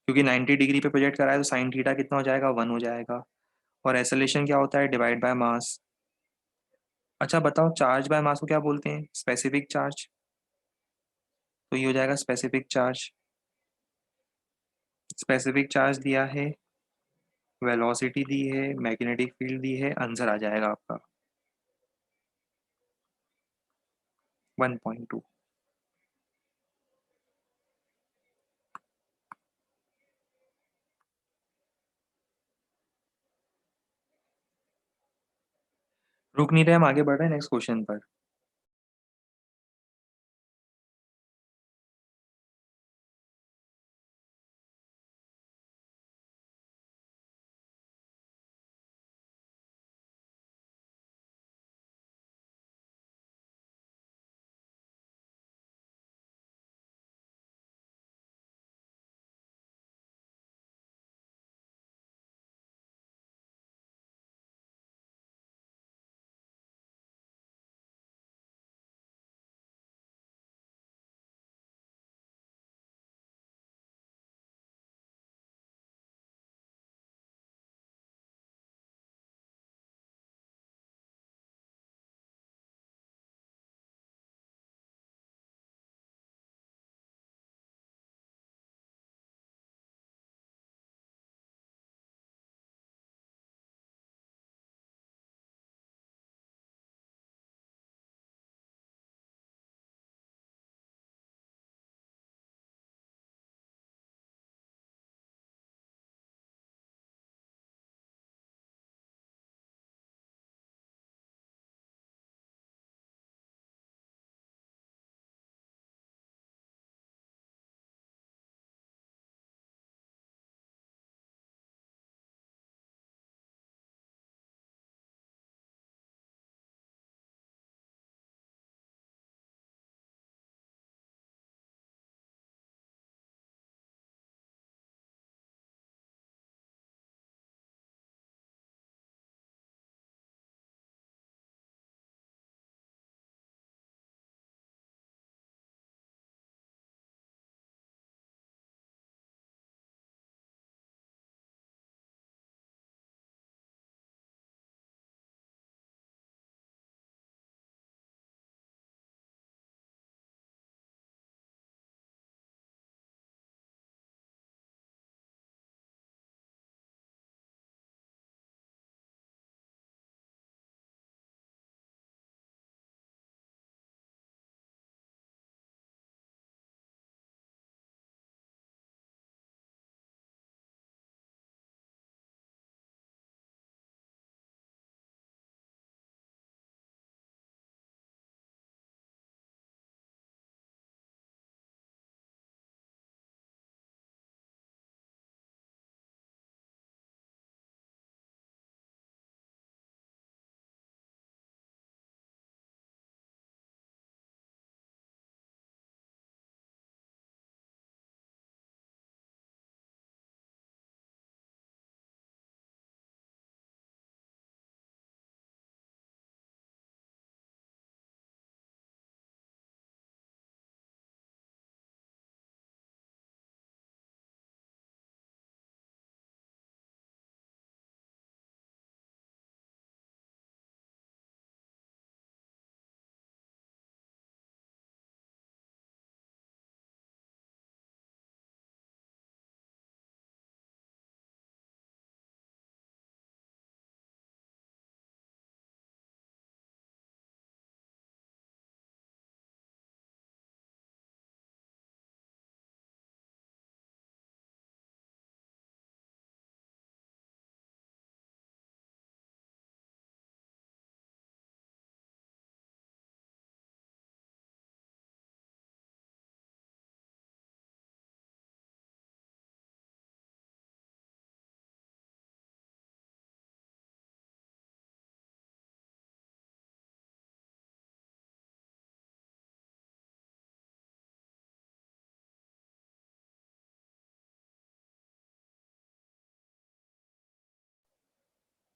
क्योंकि 90 डिग्री पे प्रोजेक्ट करा है तो साइन थीटा कितना हो जाएगा, 1 हो जाएगा। और एक्सेलरेशन क्या होता है, डिवाइड बाय मास। अच्छा बताओ, चार्ज बाय मास को क्या बोलते हैं, स्पेसिफिक चार्ज। तो ये हो जाएगा स्पेसिफिक चार्ज। स्पेसिफिक चार्ज दिया है, वेलोसिटी दी है, मैग्नेटिक फील्ड दी है, आंसर आ जाएगा आपका 1.2। रुक नहीं रहे, हम आगे बढ़ रहे हैं नेक्स्ट क्वेश्चन पर।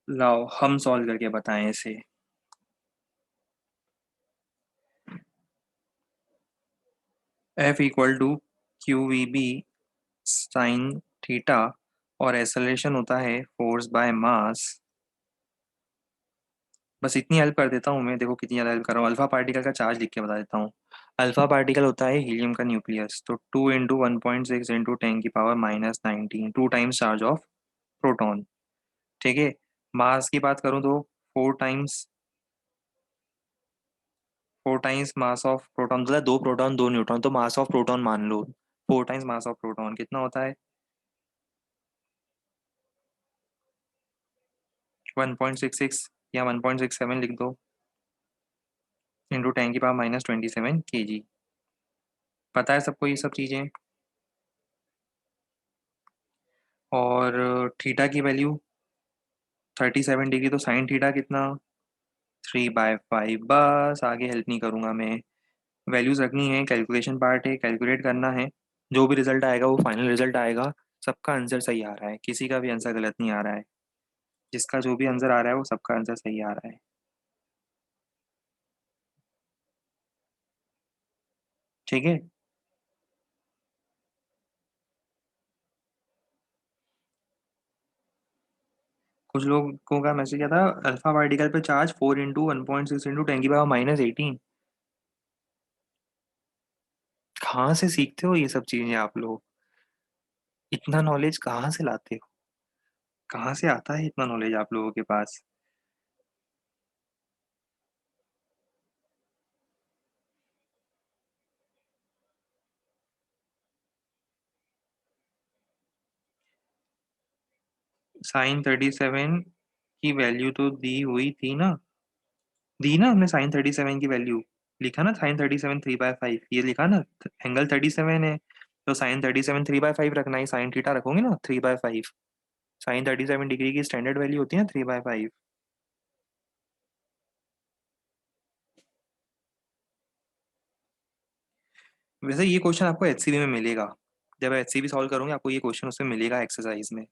लाओ हम सॉल्व करके बताएं इसे। F equal to Q V B sine theta, और एक्सेलरेशन होता है फोर्स बाय मास। बस इतनी हेल्प कर देता हूँ मैं, देखो कितनी ज़्यादा हेल्प कर रहा हूँ। अल्फा पार्टिकल का चार्ज लिख के बता देता हूँ। अल्फा पार्टिकल होता है हीलियम का न्यूक्लियस, तो 2 × 1.6 × 10⁻⁹ 2 टाइम्स चार्ज ऑफ प्रोटॉन। ठीक है। मास की बात करूँ तो four times, 4 times mass of proton, मतलब 2 प्रोटॉन 2 न्यूट्रॉन, तो मास ऑफ प्रोटॉन मान लो। 4 टाइम्स मास ऑफ प्रोटॉन कितना होता है? 1.66 या 1.67 लिख दो, × 10⁻⁻27 kg। पता है सबको ये सब चीज़ें। और थीटा की वैल्यू 37 डिग्री, तो साइन थीटा कितना? 3/5। बस आगे हेल्प नहीं करूँगा मैं। वैल्यूज रखनी है, कैलकुलेशन पार्ट है, कैलकुलेट करना है। जो भी रिजल्ट आएगा वो फाइनल रिजल्ट आएगा। सबका आंसर सही आ रहा है, किसी का भी आंसर गलत नहीं आ रहा है। जिसका जो भी आंसर आ रहा है वो सबका आंसर सही आ रहा है। ठीक है। कुछ लोगों का मैसेज क्या था? अल्फा पार्टिकल पे चार्ज 4 × 1.6 × 10⁻⁻18। कहाँ से सीखते हो ये सब चीजें आप लोग? इतना नॉलेज कहाँ से लाते हो? कहाँ से आता है इतना नॉलेज आप लोगों के पास? sin 37 की वैल्यू तो दी हुई थी ना? दी ना हमने sin 37 की वैल्यू। लिखा ना sin 37 3/5, ये लिखा ना। एंगल 37 है, तो sin 37 3/5 रखना है। साइन थीटा रखोगे ना 3/5। sin 37 डिग्री की स्टैंडर्ड वैल्यू होती है ना 3/5। वैसे ये क्वेश्चन आपको एचसीबी में मिलेगा। जब एचसीबी सॉल्व करोगे आपको ये क्वेश्चन उसमें मिलेगा एक्सरसाइज में।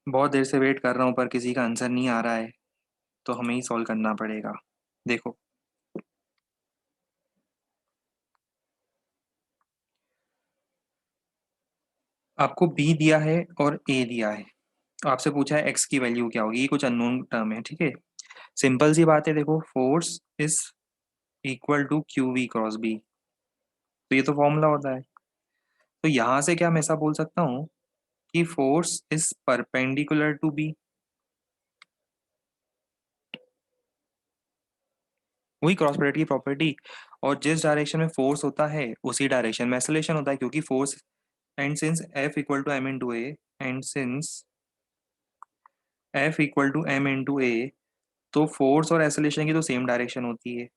बहुत देर से वेट कर रहा हूँ पर किसी का आंसर नहीं आ रहा है, तो हमें ही सॉल्व करना पड़ेगा। देखो, आपको बी दिया है और ए दिया है, आपसे पूछा है एक्स की वैल्यू क्या होगी, ये कुछ अननोन टर्म है, ठीक है। सिंपल सी बात है, देखो force is equal to Q V cross B, तो ये तो फॉर्मूला होता है। तो यहां से क्या मैं ऐसा बोल सकता हूँ कि force is perpendicular to B, वही क्रॉस प्रोडक्ट की प्रॉपर्टी। और जिस डायरेक्शन में फोर्स होता है उसी डायरेक्शन में एक्सेलरेशन होता है, क्योंकि force and since F equal to M into A, and since F equal to M into A, तो फोर्स और एक्सेलरेशन की तो सेम डायरेक्शन होती है।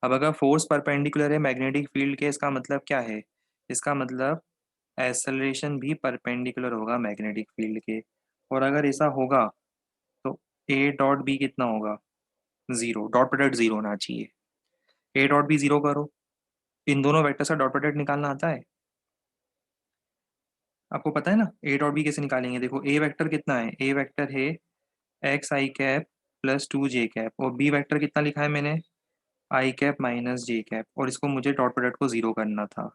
अब अगर फोर्स परपेंडिकुलर है मैग्नेटिक फील्ड के, इसका मतलब क्या है, इसका मतलब एक्सेलरेशन भी परपेंडिकुलर होगा मैग्नेटिक फील्ड के। और अगर ऐसा होगा तो ए डॉट बी कितना होगा, जीरो, डॉट प्रोडक्ट जीरो होना चाहिए। ए डॉट बी जीरो करो, इन दोनों वेक्टर का डॉट प्रोडक्ट निकालना आता है, आपको पता है ना। ए डॉट बी कैसे निकालेंगे, देखो ए वेक्टर कितना है, ए वेक्टर है एक्स आई कैप प्लस टू जे कैप, और बी वेक्टर कितना लिखा है मैंने, आई कैप माइनस जे कैप, और इसको मुझे डॉट प्रोडक्ट को जीरो करना था।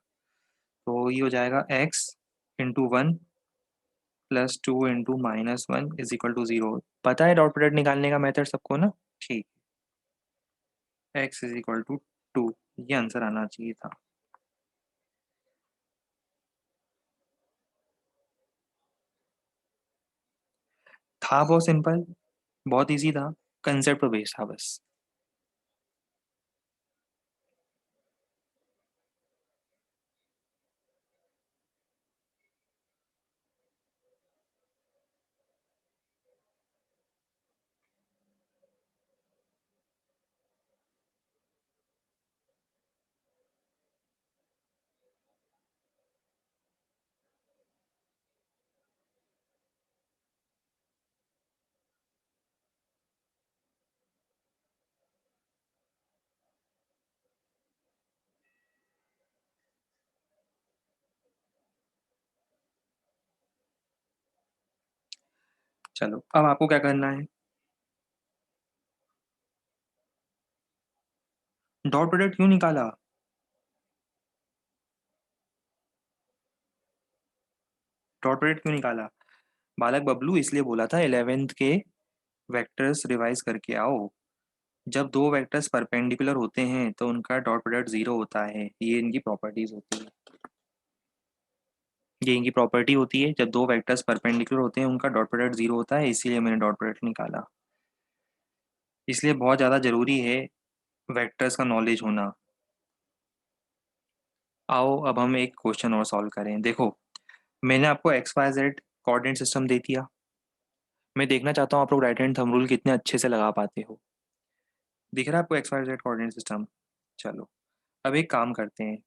तो ये हो जाएगा X into one plus two into minus one is equal to zero. पता है डॉट प्रोडक्ट निकालने का मेथड सबको ना, ठीक। X is equal to two, ये आंसर आना चाहिए था बहुत सिंपल, बहुत इजी था, कंसेप्ट पे बेस्ड था बस। चलो अब आपको क्या करना है, डॉट प्रोडक्ट क्यों निकाला, डॉट प्रोडक्ट क्यों निकाला, बालक बबलू इसलिए बोला था 11th के वेक्टर्स रिवाइज करके आओ। जब दो वेक्टर्स परपेंडिकुलर होते हैं तो उनका डॉट प्रोडक्ट जीरो होता है, ये इनकी प्रॉपर्टीज होती है, ये इनकी प्रॉपर्टी होती है, जब दो वेक्टर्स परपेंडिकुलर होते हैं उनका डॉट प्रोडक्ट जीरो होता है, इसीलिए मैंने डॉट प्रोडक्ट निकाला। इसलिए बहुत ज़्यादा ज़रूरी है वेक्टर्स का नॉलेज होना। आओ अब हम एक क्वेश्चन और सॉल्व करें। देखो, मैंने आपको X Y Z coordinate system दे दिया, मैं देखना चाहता हूँ आप लोग राइट हैंड थंब रूल कितने अच्छे से लगा पाते हो। दिख रहा है आपको X Y Z coordinate system. चलो अब एक काम करते हैं,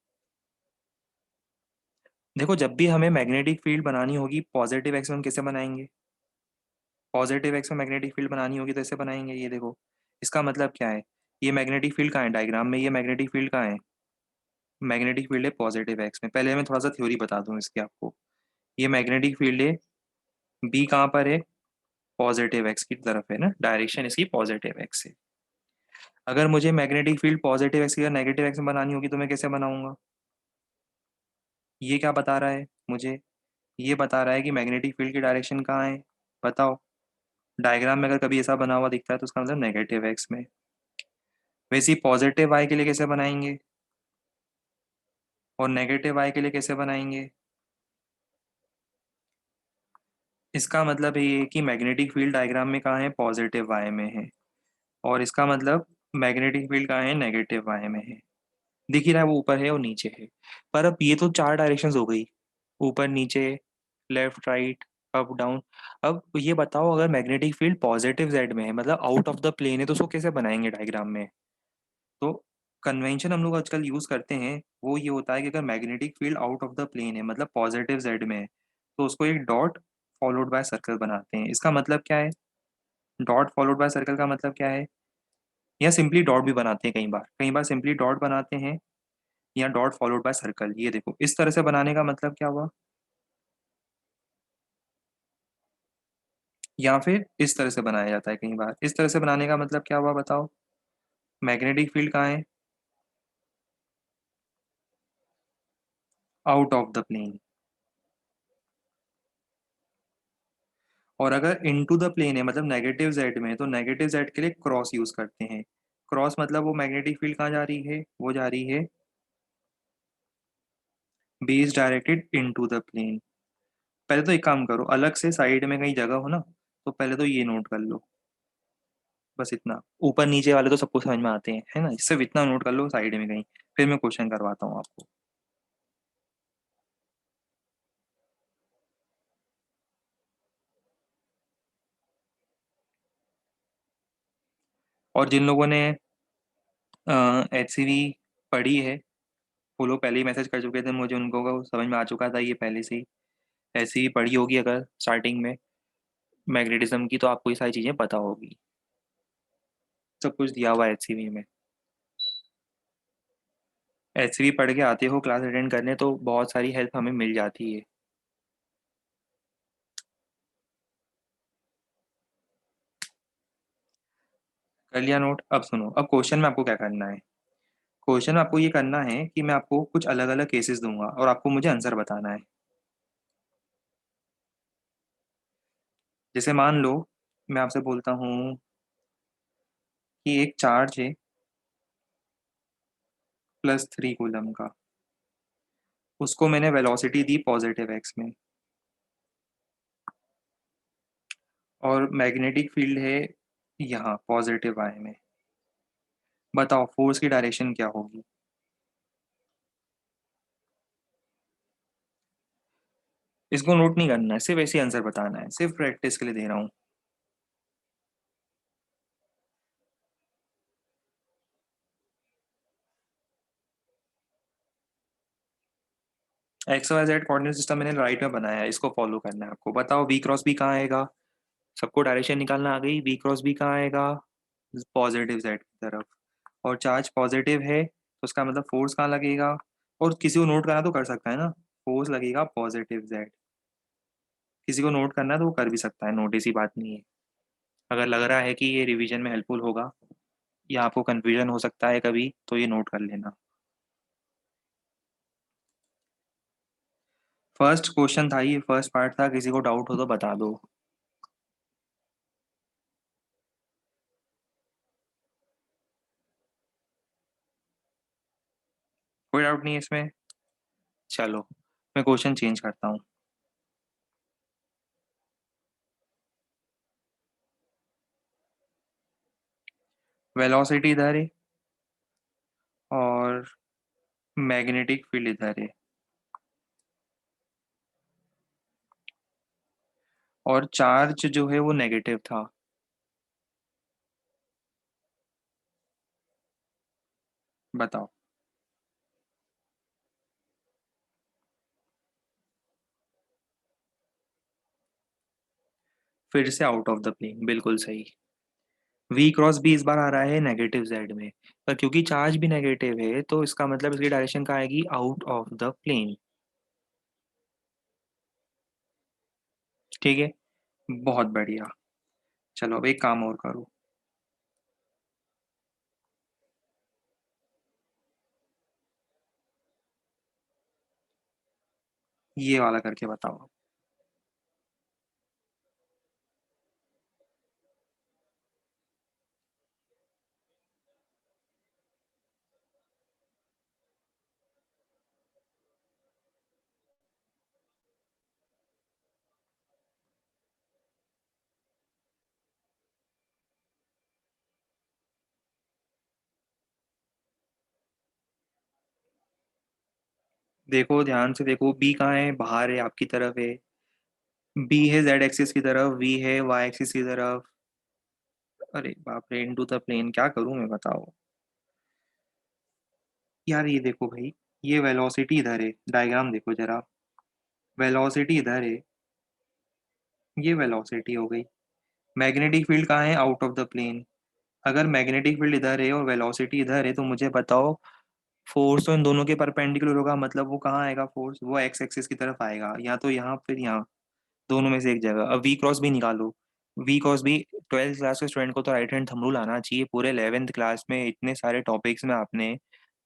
देखो जब भी हमें मैग्नेटिक फील्ड बनानी होगी पॉजिटिव एक्स में हम कैसे बनाएंगे, पॉजिटिव एक्स में मैग्नेटिक फील्ड बनानी होगी तो ऐसे बनाएंगे, ये देखो। इसका मतलब क्या है, ये मैग्नेटिक फील्ड कहाँ है डायग्राम में, ये मैग्नेटिक फील्ड कहाँ है, मैग्नेटिक फील्ड है पॉजिटिव एक्स में। पहले मैं थोड़ा सा थ्योरी बता दूं इसकी आपको, ये मैग्नेटिक फील्ड है, बी कहाँ पर है, पॉजिटिव एक्स की तरफ है ना, डायरेक्शन इसकी पॉजिटिव एक्स है। अगर मुझे मैग्नेटिक फील्ड पॉजिटिव एक्स की नेगेटिव एक्स में बनानी होगी तो मैं कैसे बनाऊंगा, ये क्या बता रहा है मुझे, ये बता रहा है कि मैग्नेटिक फील्ड की डायरेक्शन कहाँ है, बताओ। डायग्राम में अगर कभी ऐसा बना हुआ दिखता है तो उसका मतलब नेगेटिव एक्स में। वैसे ही पॉजिटिव वाई के लिए कैसे बनाएंगे और नेगेटिव वाई के लिए कैसे बनाएंगे, इसका मतलब ये कि मैग्नेटिक फील्ड डायग्राम में कहाँ है, पॉजिटिव वाई में है, और इसका मतलब मैग्नेटिक फील्ड कहाँ है, नेगेटिव वाई में है। दिख ही रहा है वो ऊपर है और नीचे है। पर अब ये तो चार डायरेक्शंस हो गई, ऊपर नीचे, लेफ्ट राइट, अप डाउन। अब ये बताओ अगर मैग्नेटिक फील्ड पॉजिटिव जेड में है मतलब आउट ऑफ द प्लेन है तो उसको कैसे बनाएंगे डायग्राम में। तो कन्वेंशन हम लोग आजकल यूज करते हैं वो ये होता है कि अगर magnetic field out of the plane है मतलब पॉजिटिव जेड में है तो उसको एक डॉट फॉलोड बाय सर्कल बनाते हैं। इसका मतलब क्या है, डॉट फॉलोड बाय सर्कल का मतलब क्या है, या सिंपली डॉट भी बनाते हैं, कई बार सिंपली डॉट बनाते हैं या डॉट फॉलोड बाय सर्कल। ये देखो इस तरह से बनाने का मतलब क्या हुआ, या फिर इस तरह से बनाया जाता है कई बार। इस तरह से बनाने का मतलब क्या हुआ बताओ? मैग्नेटिक फील्ड कहाँ है? Out of the plane. और अगर इनटू द प्लेन है मतलब नेगेटिव जेड में, तो नेगेटिव जेड के लिए क्रॉस यूज करते हैं। क्रॉस मतलब वो मैग्नेटिक फील्ड कहाँ जा रही है? वो जा रही है B is directed into the plane. पहले तो एक काम करो, अलग से साइड में कहीं जगह हो ना, तो पहले तो ये नोट कर लो। बस इतना। ऊपर नीचे वाले तो सबको समझ में आते हैं, है ना? सिर्फ इतना नोट कर लो साइड में कहीं। फिर मैं क्वेश्चन करवाता हूँ आपको। और जिन लोगों ने एच सी वी पढ़ी है, वो लोग पहले ही मैसेज कर चुके थे मुझे, उनको को समझ में आ चुका था ये पहले से ही। ऐसी ही पढ़ी होगी अगर स्टार्टिंग में मैग्नेटिज्म की, तो आपको ये सारी चीज़ें पता होगी। सब कुछ दिया हुआ है एचसीवी में। एचसीवी पढ़ के आते हो क्लास अटेंड करने, तो बहुत सारी हेल्प हमें मिल जाती है। कर लिया नोट? अब सुनो, अब क्वेश्चन में आपको क्या करना है। क्वेश्चन में आपको ये करना है कि मैं आपको कुछ अलग अलग केसेस दूंगा और आपको मुझे आंसर बताना है। जैसे मान लो मैं आपसे बोलता हूँ कि एक चार्ज है +3 कूलम का, उसको मैंने वेलोसिटी दी पॉजिटिव एक्स में, और मैग्नेटिक फील्ड है यहाँ पॉजिटिव वाई में। बताओ फोर्स की डायरेक्शन क्या होगी? इसको नोट नहीं करना है, सिर्फ ऐसे आंसर बताना है, सिर्फ प्रैक्टिस के लिए दे रहा हूँ। X Y Z coordinate system मैंने राइट में बनाया है, इसको फॉलो करना है आपको। बताओ बी क्रॉस बी कहाँ आएगा? सबको डायरेक्शन निकालना आ गई। बी क्रॉस बी कहाँ आएगा? पॉजिटिव जेड की तरफ। और चार्ज पॉजिटिव है तो उसका मतलब फोर्स कहाँ लगेगा? और किसी को नोट करना तो कर सकता है ना, फोर्स लगेगा पॉजिटिव जेड। किसी को नोट करना है तो वो कर भी सकता है, नोट ऐसी बात नहीं है। अगर लग रहा है कि ये रिवीजन में हेल्पफुल होगा या आपको कन्फ्यूजन हो सकता है कभी, तो ये नोट कर लेना। फर्स्ट क्वेश्चन था ये, फर्स्ट पार्ट था, किसी को डाउट हो तो बता दो। कोई डाउट नहीं है इसमें? चलो मैं क्वेश्चन चेंज करता हूँ। वेलोसिटी इधर है और मैग्नेटिक फील्ड इधर है, और चार्ज जो है वो नेगेटिव था। बताओ। फिर से आउट ऑफ द प्लेन, बिल्कुल सही। वी क्रॉस बी इस बार आ रहा है नेगेटिव जेड में, पर क्योंकि चार्ज भी नेगेटिव है तो इसका मतलब इसकी डायरेक्शन कहाँ आएगी? Out of the plane. ठीक है, बहुत बढ़िया। चलो अब एक काम और करो, ये वाला करके बताओ। देखो ध्यान से देखो, बी कहाँ है? बाहर है, आपकी तरफ है। बी है जेड एक्सिस की तरफ, वी है वाई एक्सिस की तरफ। अरे बाप रे, इनटू द प्लेन क्या करूं मैं बताओ? यार ये देखो भाई, ये वेलोसिटी इधर है, डायग्राम देखो जरा। वेलोसिटी इधर है, ये वेलोसिटी हो गई। मैग्नेटिक फील्ड कहाँ है? Out of the plane. अगर मैग्नेटिक फील्ड इधर है और वेलोसिटी इधर है, तो मुझे बताओ फोर्स तो इन दोनों के परपेंडिकुलर होगा, मतलब वो कहाँ आएगा? फोर्स वो एक्स एक्सिस की तरफ आएगा, या तो यहाँ फिर यहाँ, दोनों में से एक जगह। अब वी क्रॉस भी निकालो। V cross B, 12th class के स्टूडेंट को तो राइट हैंड थंब रूल आना चाहिए। पूरे 11th क्लास में इतने सारे टॉपिक्स में आपने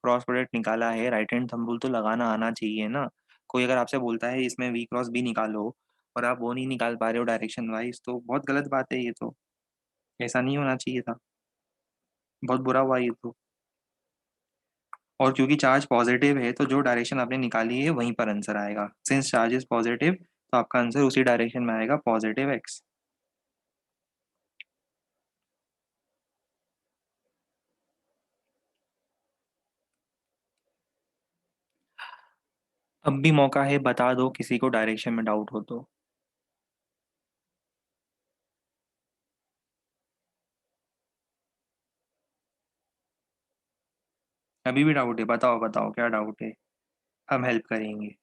क्रॉस प्रोडक्ट निकाला है, राइट हैंड थंब रूल तो लगाना आना चाहिए ना। कोई अगर आपसे बोलता है इसमें वी क्रॉस बी निकालो और आप वो नहीं निकाल पा रहे हो डायरेक्शन वाइज, तो बहुत गलत बात है ये तो। ऐसा नहीं होना चाहिए था। बहुत बुरा हुआ ये तो। और क्योंकि चार्ज पॉजिटिव है तो जो डायरेक्शन आपने निकाली है वहीं पर आंसर आएगा। सिंस चार्ज इज पॉजिटिव तो आपका आंसर उसी डायरेक्शन में आएगा, पॉजिटिव एक्स। अब भी मौका है, बता दो किसी को डायरेक्शन में डाउट हो तो। अभी भी डाउट है? बताओ बताओ क्या डाउट है, हम हेल्प करेंगे।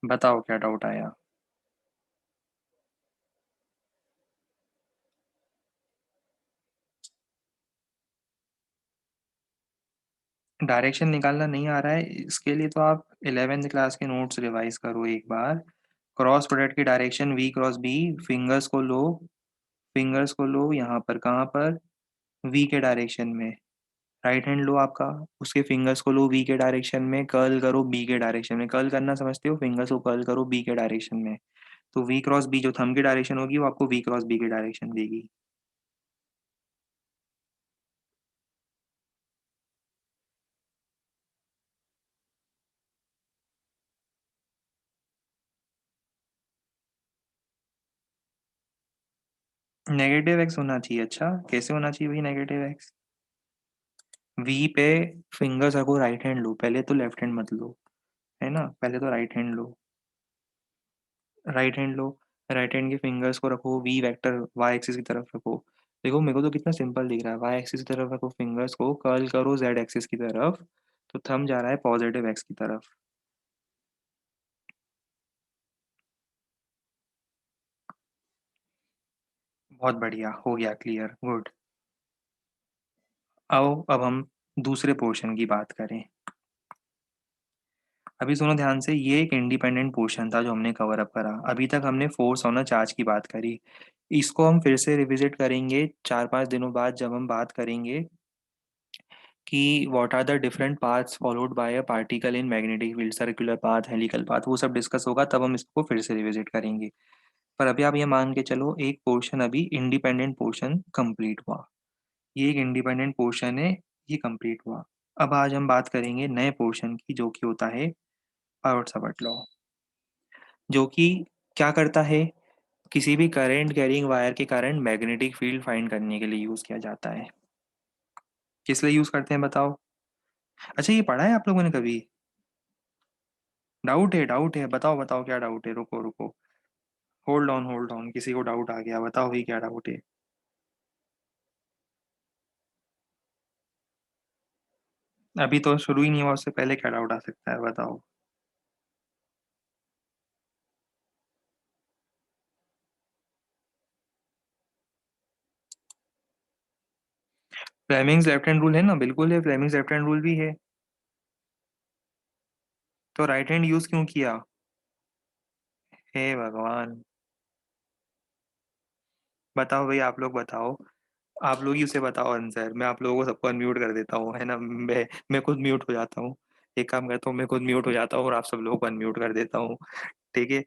बताओ क्या डाउट आया। डायरेक्शन निकालना नहीं आ रहा है, इसके लिए तो आप 11th क्लास के नोट्स रिवाइज करो एक बार। क्रॉस प्रोडक्ट की direction V cross B. Fingers को लो, फिंगर्स को लो यहाँ पर, कहाँ पर, वी के डायरेक्शन में। राइट हैंड लो आपका, उसके फिंगर्स को लो वी के डायरेक्शन में, कर्ल करो बी के डायरेक्शन में। कर्ल करना समझते हो, फिंगर्स को कर्ल करो बी के डायरेक्शन में। तो वी क्रॉस बी जो थंब की डायरेक्शन होगी वो आपको वी क्रॉस बी की डायरेक्शन देगी। नेगेटिव एक्स होना चाहिए? अच्छा, कैसे होना चाहिए भाई नेगेटिव एक्स? वी पे फिंगर्स रखो, राइट हैंड लो पहले, तो लेफ्ट हैंड मत लो, है ना। पहले तो राइट हैंड लो, राइट हैंड लो। राइट हैंड के फिंगर्स को रखो वी वेक्टर वाई एक्सिस की तरफ रखो। देखो मेरे को तो कितना सिंपल दिख रहा है, वाई एक्सिस की तरफ रखो फिंगर्स को, कर्ल करो जेड एक्सिस की तरफ, तो थंब जा रहा है पॉजिटिव एक्स की तरफ। बहुत बढ़िया, हो गया क्लियर, गुड। आओ अब हम दूसरे पोर्शन की बात करें। अभी सुनो ध्यान से, ये एक इंडिपेंडेंट पोर्शन था जो हमने कवर अप करा। अभी तक हमने फोर्स ऑन अ चार्ज की बात करी। इसको हम फिर से रिविजिट करेंगे 4-5 दिनों बाद, जब हम बात करेंगे कि what are the different paths followed by a particle in magnetic field, circular path, helical path, वो सब डिस्कस होगा, तब हम इसको फिर से रिविजिट करेंगे। पर अभी आप ये मान के चलो एक पोर्शन अभी इंडिपेंडेंट पोर्शन कंप्लीट हुआ। ये एक इंडिपेंडेंट पोर्शन है, ये कंप्लीट हुआ। अब आज हम बात करेंगे नए पोर्शन की, जो कि होता है पावर्ड सावर्ट लॉ। जो कि क्या करता है, किसी भी करंट कैरिंग वायर के कारण मैग्नेटिक फील्ड फाइंड करने के लिए यूज किया जाता है। किस लिए यूज करते हैं बताओ। अच्छा ये पढ़ा है आप लोगों ने कभी? डाउट है, डाउट है, बताओ बताओ क्या डाउट है, रुको रुको, होल्ड ऑन होल्ड ऑन, किसी को डाउट आ गया, बताओ ही क्या डाउट है। अभी तो शुरू ही नहीं हुआ, उससे पहले क्या डाउट आ सकता है बताओ। फ्लेमिंग्स लेफ्ट हैंड रूल है ना, बिल्कुल है, फ्लेमिंग्स लेफ्ट हैंड रूल भी है। तो राइट हैंड यूज क्यों किया? हे भगवान। बताओ भाई, आप लोग बताओ। आप लोग ही उसे बताओ आंसर, मैं आप लोगों को सबको अनम्यूट कर देता हूँ, है ना। मैं खुद म्यूट हो जाता हूँ। एक काम करता हूँ, मैं खुद म्यूट हो जाता हूँ और आप सब लोगों को अनम्यूट कर देता हूँ। ठीक है।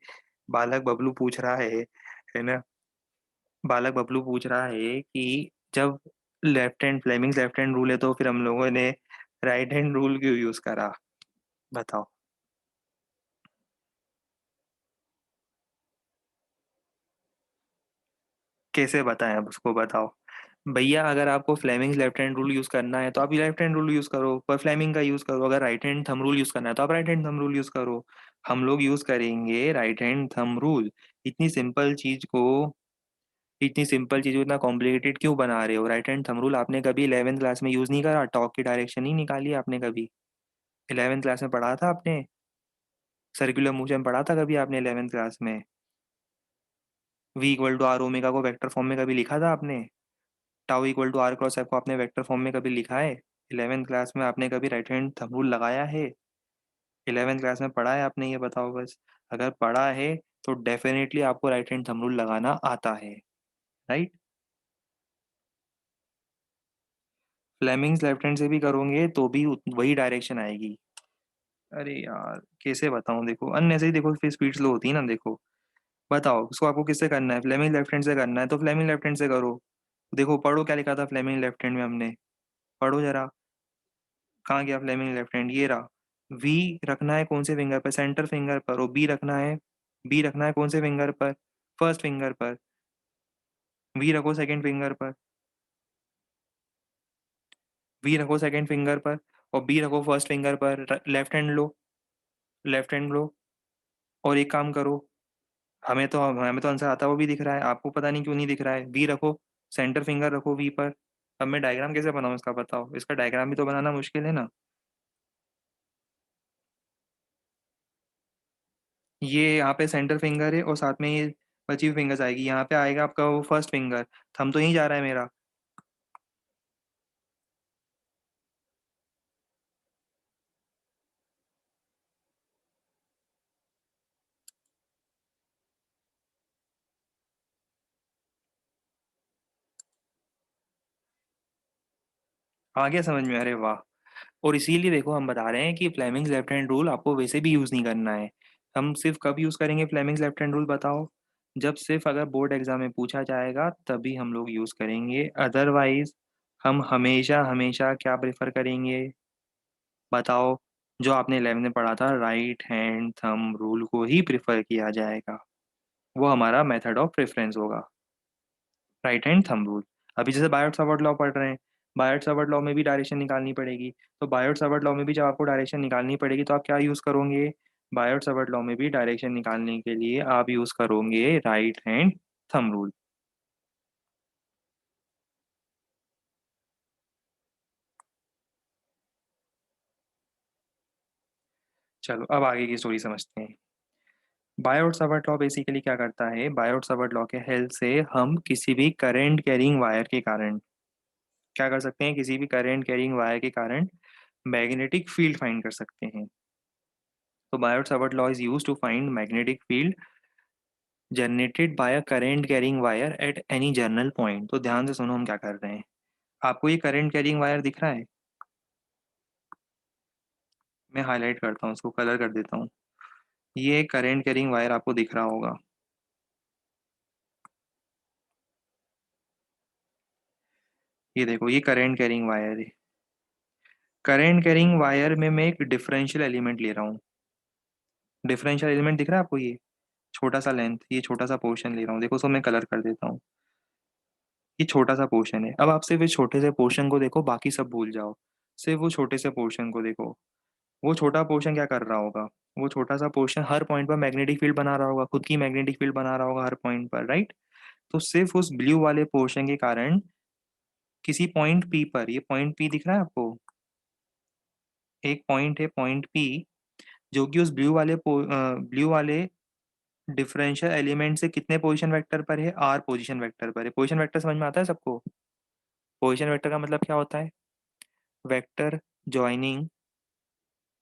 बालक बबलू पूछ रहा है ना। बालक बबलू पूछ रहा है कि जब left hand, Fleming's left hand rule है, तो फिर हम लोगों ने राइट हैंड रूल क्यों यूज करा? बताओ। कैसे बताएं अब उसको, बताओ। भैया अगर आपको Fleming left hand rule use करना है तो आप लेफ्ट हैंड रूल यूज करो, पर फ्लेमिंग का यूज करो। अगर right hand thumb rule use करना है तो आप right hand thumb rule use करो। हम लोग यूज करेंगे राइट हैंड थंब रूल। इतनी सिंपल चीज को, इतनी सिंपल चीज को इतना कॉम्प्लिकेटेड क्यों बना रहे हो? राइट हैंड थंब रूल आपने कभी 11th क्लास में यूज नहीं करा? टॉक की डायरेक्शन नहीं निकाली आपने कभी? 11th क्लास में पढ़ा था आपने? सर्कुलर मोशन पढ़ा था कभी आपने 11th क्लास में? V equal to R omega को वेक्टर फॉर्म में कभी लिखा था आपने? Tau equal to R cross F को आपने वेक्टर फॉर्म में कभी लिखा है? 11th क्लास में आपने कभी राइट हैंड थंब रूल लगाया है? 11th क्लास में पढ़ा है आपने, ये बताओ बस। अगर पढ़ा है तो डेफिनेटली आपको राइट हैंड थंब रूल लगाना आता है, राइट। फ्लेमिंग्स लेफ्ट हैंड से भी करोगे तो भी वही डायरेक्शन आएगी। अरे यार कैसे बताऊं, देखो अननेसेसरी, देखो फिर स्पीड स्लो होती है ना, देखो। बताओ उसको आपको किससे करना है, फ्लेमिंग लेफ्ट हैंड से करना है तो फ्लेमिंग लेफ्ट हैंड से करो। देखो पढ़ो क्या लिखा था फ्लेमिंग लेफ्ट हैंड में हमने, पढ़ो जरा। कहाँ गया फ्लेमिंग लेफ्ट हैंड, ये रहा। वी रखना है कौन से फिंगर पर, सेंटर फिंगर पर, और बी रखना है, बी रखना है कौन से फिंगर पर, फर्स्ट फिंगर पर। वी रखो सेकंड फिंगर पर, वी रखो सेकंड फिंगर पर, और बी रखो फर्स्ट फिंगर पर। लेफ्ट हैंड लो, लेफ्ट हैंड लो। और एक काम करो, हमें तो आंसर आता हुआ भी दिख रहा है, आपको पता नहीं क्यों नहीं दिख रहा है। वी रखो, सेंटर फिंगर रखो वी पर। अब मैं डायग्राम कैसे बनाऊं इसका, बताओ, इसका डायग्राम भी तो बनाना मुश्किल है ना। ये यहाँ पे सेंटर फिंगर है और साथ में ये बची हुई फिंगर्स आएगी, यहाँ पे आएगा आपका वो फर्स्ट फिंगर। थंब तो यहीं जा रहा है मेरा। आ गया समझ में, अरे वाह। और इसीलिए देखो हम बता रहे हैं कि फ्लेमिंग्स लेफ्ट हैंड रूल आपको वैसे भी यूज नहीं करना है। हम सिर्फ कब यूज करेंगे फ्लेमिंग्स लेफ्ट हैंड रूल, बताओ। जब सिर्फ अगर बोर्ड एग्जाम में पूछा जाएगा तभी हम लोग यूज करेंगे, अदरवाइज हम हमेशा हमेशा क्या प्रेफर करेंगे, बताओ। जो आपने 11 में पढ़ा था राइट हैंड थंब रूल को ही प्रेफर किया जाएगा, वो हमारा मेथड ऑफ प्रेफरेंस होगा, राइट हैंड थंब रूल। अभी जैसे बायोट सावर्ट लॉ पढ़ रहे हैं, बायोट सावर्ट लॉ में भी डायरेक्शन निकालनी पड़ेगी। तो बायोट सावर्ट लॉ में भी जब आपको डायरेक्शन निकालनी पड़ेगी तो आप क्या यूज करोगे, बायोट सावर्ट लॉ में भी डायरेक्शन निकालने के लिए आप यूज करोगे राइट हैंड थंब रूल। चलो अब आगे की स्टोरी समझते हैं। बायोट सावर्ट लॉ बेसिकली क्या करता है, बायोट सावर्ट लॉ के हेल्प से हम किसी भी करंट कैरिंग वायर के कारण क्या कर सकते हैं, किसी भी करंट कैरिंग वायर के कारण मैग्नेटिक फील्ड फाइंड कर सकते हैं। तो Biot Savart law is use to find magnetic field generated by a current carrying wire at any general point. तो ध्यान से सुनो हम क्या कर रहे हैं। आपको ये करंट कैरिंग वायर दिख रहा है, मैं हाईलाइट करता हूँ, उसको कलर कर देता हूँ। ये करंट कैरिंग वायर आपको दिख रहा होगा, ये देखो ये करंट कैरिंग वायर है। करंट कैरिंग वायर में मैं एक डिफरेंशियल एलिमेंट ले रहा हूँ। डिफरेंशियल एलिमेंट दिख रहा है आपको, ये छोटा सा लेंथ, ये छोटा सा पोर्शन ले रहा हूँ, देखो उसको मैं कलर कर देता हूँ। ये छोटा सा पोर्शन है, अब आप सिर्फ इस छोटे से पोर्शन को देखो, बाकी सब भूल जाओ। सिर्फ वो छोटे से पोर्शन को देखो। वो छोटा पोर्शन क्या कर रहा होगा, वो छोटा सा पोर्शन हर पॉइंट पर मैग्नेटिक फील्ड बना रहा होगा, खुद की मैग्नेटिक फील्ड बना रहा होगा हर पॉइंट पर, राइट। तो सिर्फ उस ब्लू वाले पोर्शन के कारण किसी पॉइंट पी पर, ये पॉइंट पी दिख रहा है आपको, एक पॉइंट है पॉइंट पी, जो कि उस ब्लू वाले डिफरेंशियल एलिमेंट से कितने पोजीशन वेक्टर पर है, आर पोजीशन वेक्टर पर है। पोजीशन वेक्टर समझ में आता है सबको। पोजीशन वेक्टर का मतलब क्या होता है, vector joining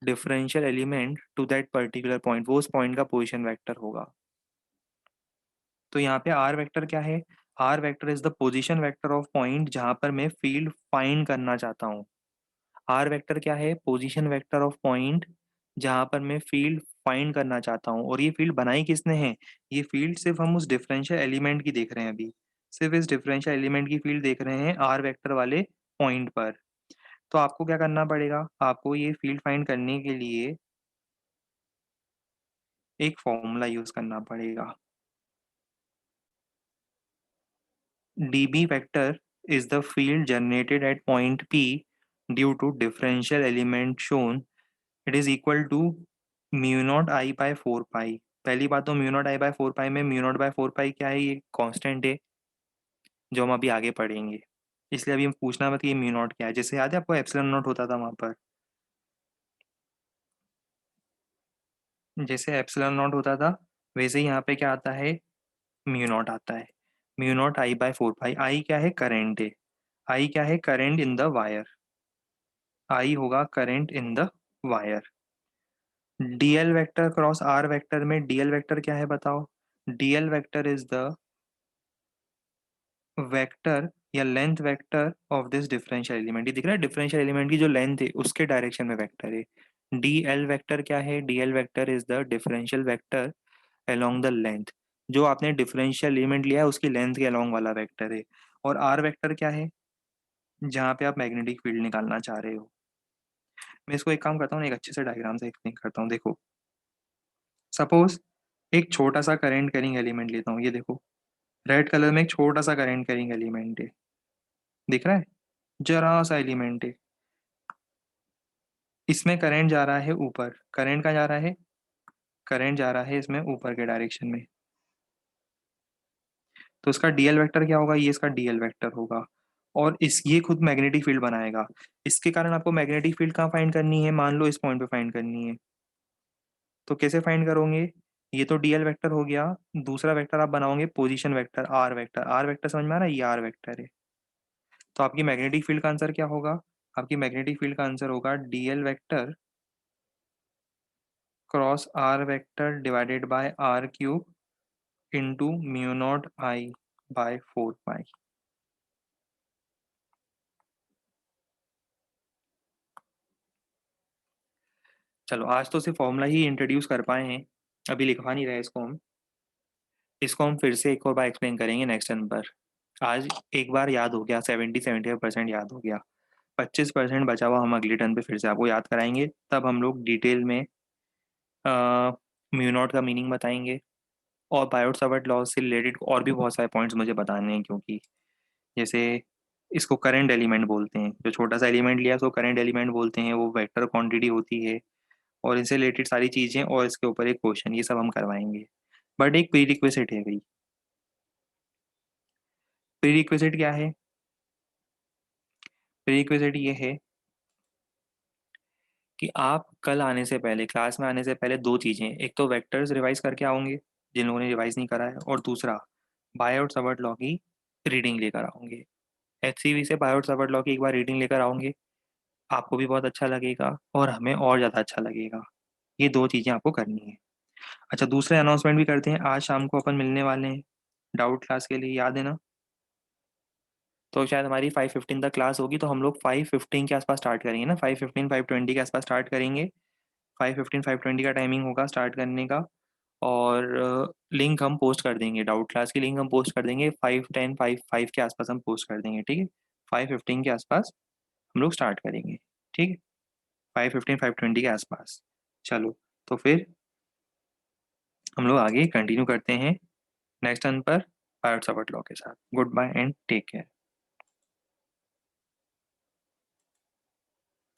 differential element to that particular point, वो उस पॉइंट का पोजीशन वेक्टर होगा। तो यहाँ पे आर वेक्टर क्या है, R vector is the position vector of point जहां पर मैं फील्ड फाइंड करना चाहता हूँ। आर वेक्टर क्या है, पोजीशन वेक्टर ऑफ पॉइंट जहां पर मैं फील्ड फाइंड करना चाहता हूँ। और ये फील्ड बनाई किसने है, ये फील्ड सिर्फ हम उस डिफरेंशियल एलिमेंट की देख रहे हैं अभी, सिर्फ इस डिफरेंशियल एलिमेंट की फील्ड देख रहे हैं आर वेक्टर वाले पॉइंट पर। तो आपको क्या करना पड़ेगा, आपको ये फील्ड फाइंड करने के लिए एक फॉर्मूला यूज करना पड़ेगा। dB vector is the field generated at point P due to differential element shown. It is equal to mu naught I by 4 pi. पहली बात तो mu naught I by 4 pi में म्यू नॉट बाय 4 पाई क्या है, ये constant है जो हम अभी आगे पढ़ेंगे। इसलिए अभी हम पूछना मत कि ये म्यू नॉट क्या है, जैसे याद है आपको एप्सिलॉन नॉट होता था वहां पर, जैसे एप्सिलॉन नॉट होता था वैसे ही यहाँ पे क्या आता है, म्यू नॉट आता है। Mu naught I by 4 pi, I क्या है, करेंट है। आई क्या है, current in the wire. I होगा current in the wire. DL vector cross R vector में डीएल वेक्टर क्या है बताओ, DL vector is the vector या length vector of this differential element. ये दिख रहा है, डिफरेंशियल एलिमेंट की जो लेंथ है उसके डायरेक्शन में वेक्टर है। डी एल वेक्टर क्या है? D L vector is the differential vector along the length. जो आपने डिफरेंशियल एलिमेंट लिया है उसकी लेंथ के अलोंग वाला वेक्टर है। और आर वेक्टर क्या है? जहाँ पे आप मैग्नेटिक फील्ड निकालना चाह रहे हो। मैं इसको एक काम करता हूँ, एक अच्छे से डायग्राम से एक्सप्लेन करता हूँ। देखो, सपोज एक छोटा सा करंट कैरिंग एलिमेंट लेता हूँ। ये देखो, रेड कलर में एक छोटा सा करंट कैरिंग एलिमेंट है, दिख रहा है? जरा सा एलिमेंट है। इसमें करंट जा रहा है ऊपर। करंट कहाँ जा रहा है? करंट जा रहा है इसमें ऊपर के डायरेक्शन में। तो इसका डीएल वेक्टर क्या होगा? ये इसका डीएल वेक्टर होगा। और इस ये खुद मैग्नेटिक फील्ड बनाएगा। इसके कारण आपको मैग्नेटिक फील्ड कहाँ फाइंड करनी है? मान लो इस पॉइंट पे फाइंड करनी है। तो कैसे फाइंड करोगे? ये तो डीएल वेक्टर हो गया। दूसरा वेक्टर आप बनाओगे position vector, R vector. R vector समझ में आ रहा है? ये आर वेक्टर है। तो आपकी मैग्नेटिक फील्ड का आंसर क्या होगा? आपकी मैग्नेटिक फील्ड का आंसर होगा DL vector cross R vector divided by R cube into mu naught I by 4 pi. चलो, आज तो सिर्फ फॉर्मूला ही इंट्रोड्यूस कर पाए हैं, अभी लिखवा नहीं रहे इसको हम। इसको हम फिर से एक और बार एक्सप्लेन करेंगे नेक्स्ट टर्म पर। आज एक बार याद हो गया, 70-75% याद हो गया। 25% बचा हुआ हम अगले टर्न पे फिर से आपको याद कराएंगे। तब हम लोग डिटेल में म्यू नॉट का मीनिंग बताएंगे, और बायोट सावर्ट लॉ से रिलेटेड और भी बहुत सारे पॉइंट्स मुझे बताने हैं। क्योंकि जैसे इसको करंट एलिमेंट बोलते हैं, जो छोटा सा एलिमेंट लिया उसको करंट एलिमेंट बोलते हैं, वो वेक्टर क्वांटिटी होती है। और इनसे रिलेटेड सारी चीज़ें और इसके ऊपर एक क्वेश्चन, ये सब हम करवाएंगे। बट एक प्री रिक्वेस्ट है भाई। प्री रिक्वेस्ट क्या है? प्री रिक्वेस्ट ये है कि आप कल आने से पहले, क्लास में आने से पहले, दो चीज़ें, एक तो वेक्टर्स रिवाइज करके आओगे जिन लोगों ने रिवाइज नहीं करा है, और दूसरा बायोट सावर्ट लॉ की रीडिंग लेकर आओगे। एचसीवी से बायोट सावर्ट लॉ की एक बार रीडिंग लेकर आओगे, आपको भी बहुत अच्छा लगेगा और हमें और ज़्यादा अच्छा लगेगा। ये दो चीज़ें आपको करनी है। अच्छा, दूसरे अनाउंसमेंट भी करते हैं। आज शाम को अपन मिलने वाले हैं डाउट क्लास के लिए, याद है ना? तो शायद हमारी 5:15 तक क्लास होगी, तो हम लोग 5:15 के आसपास स्टार्ट करेंगे ना। 5:15 5:20 के आसपास स्टार्ट करेंगे। 5:15 5:20 का टाइमिंग होगा स्टार्ट करने का। और लिंक हम पोस्ट कर देंगे, डाउट क्लास की लिंक हम पोस्ट कर देंगे 5:10 5:05 के आसपास हम पोस्ट कर देंगे, ठीक है? 5:15 के आसपास हम लोग स्टार्ट करेंगे, ठीक है? 5:15 5:20 के आसपास। चलो, तो फिर हम लोग आगे कंटिन्यू करते हैं नेक्स्ट टर्न पर बायोट सावर्ट लॉ के साथ। Good bye and take care.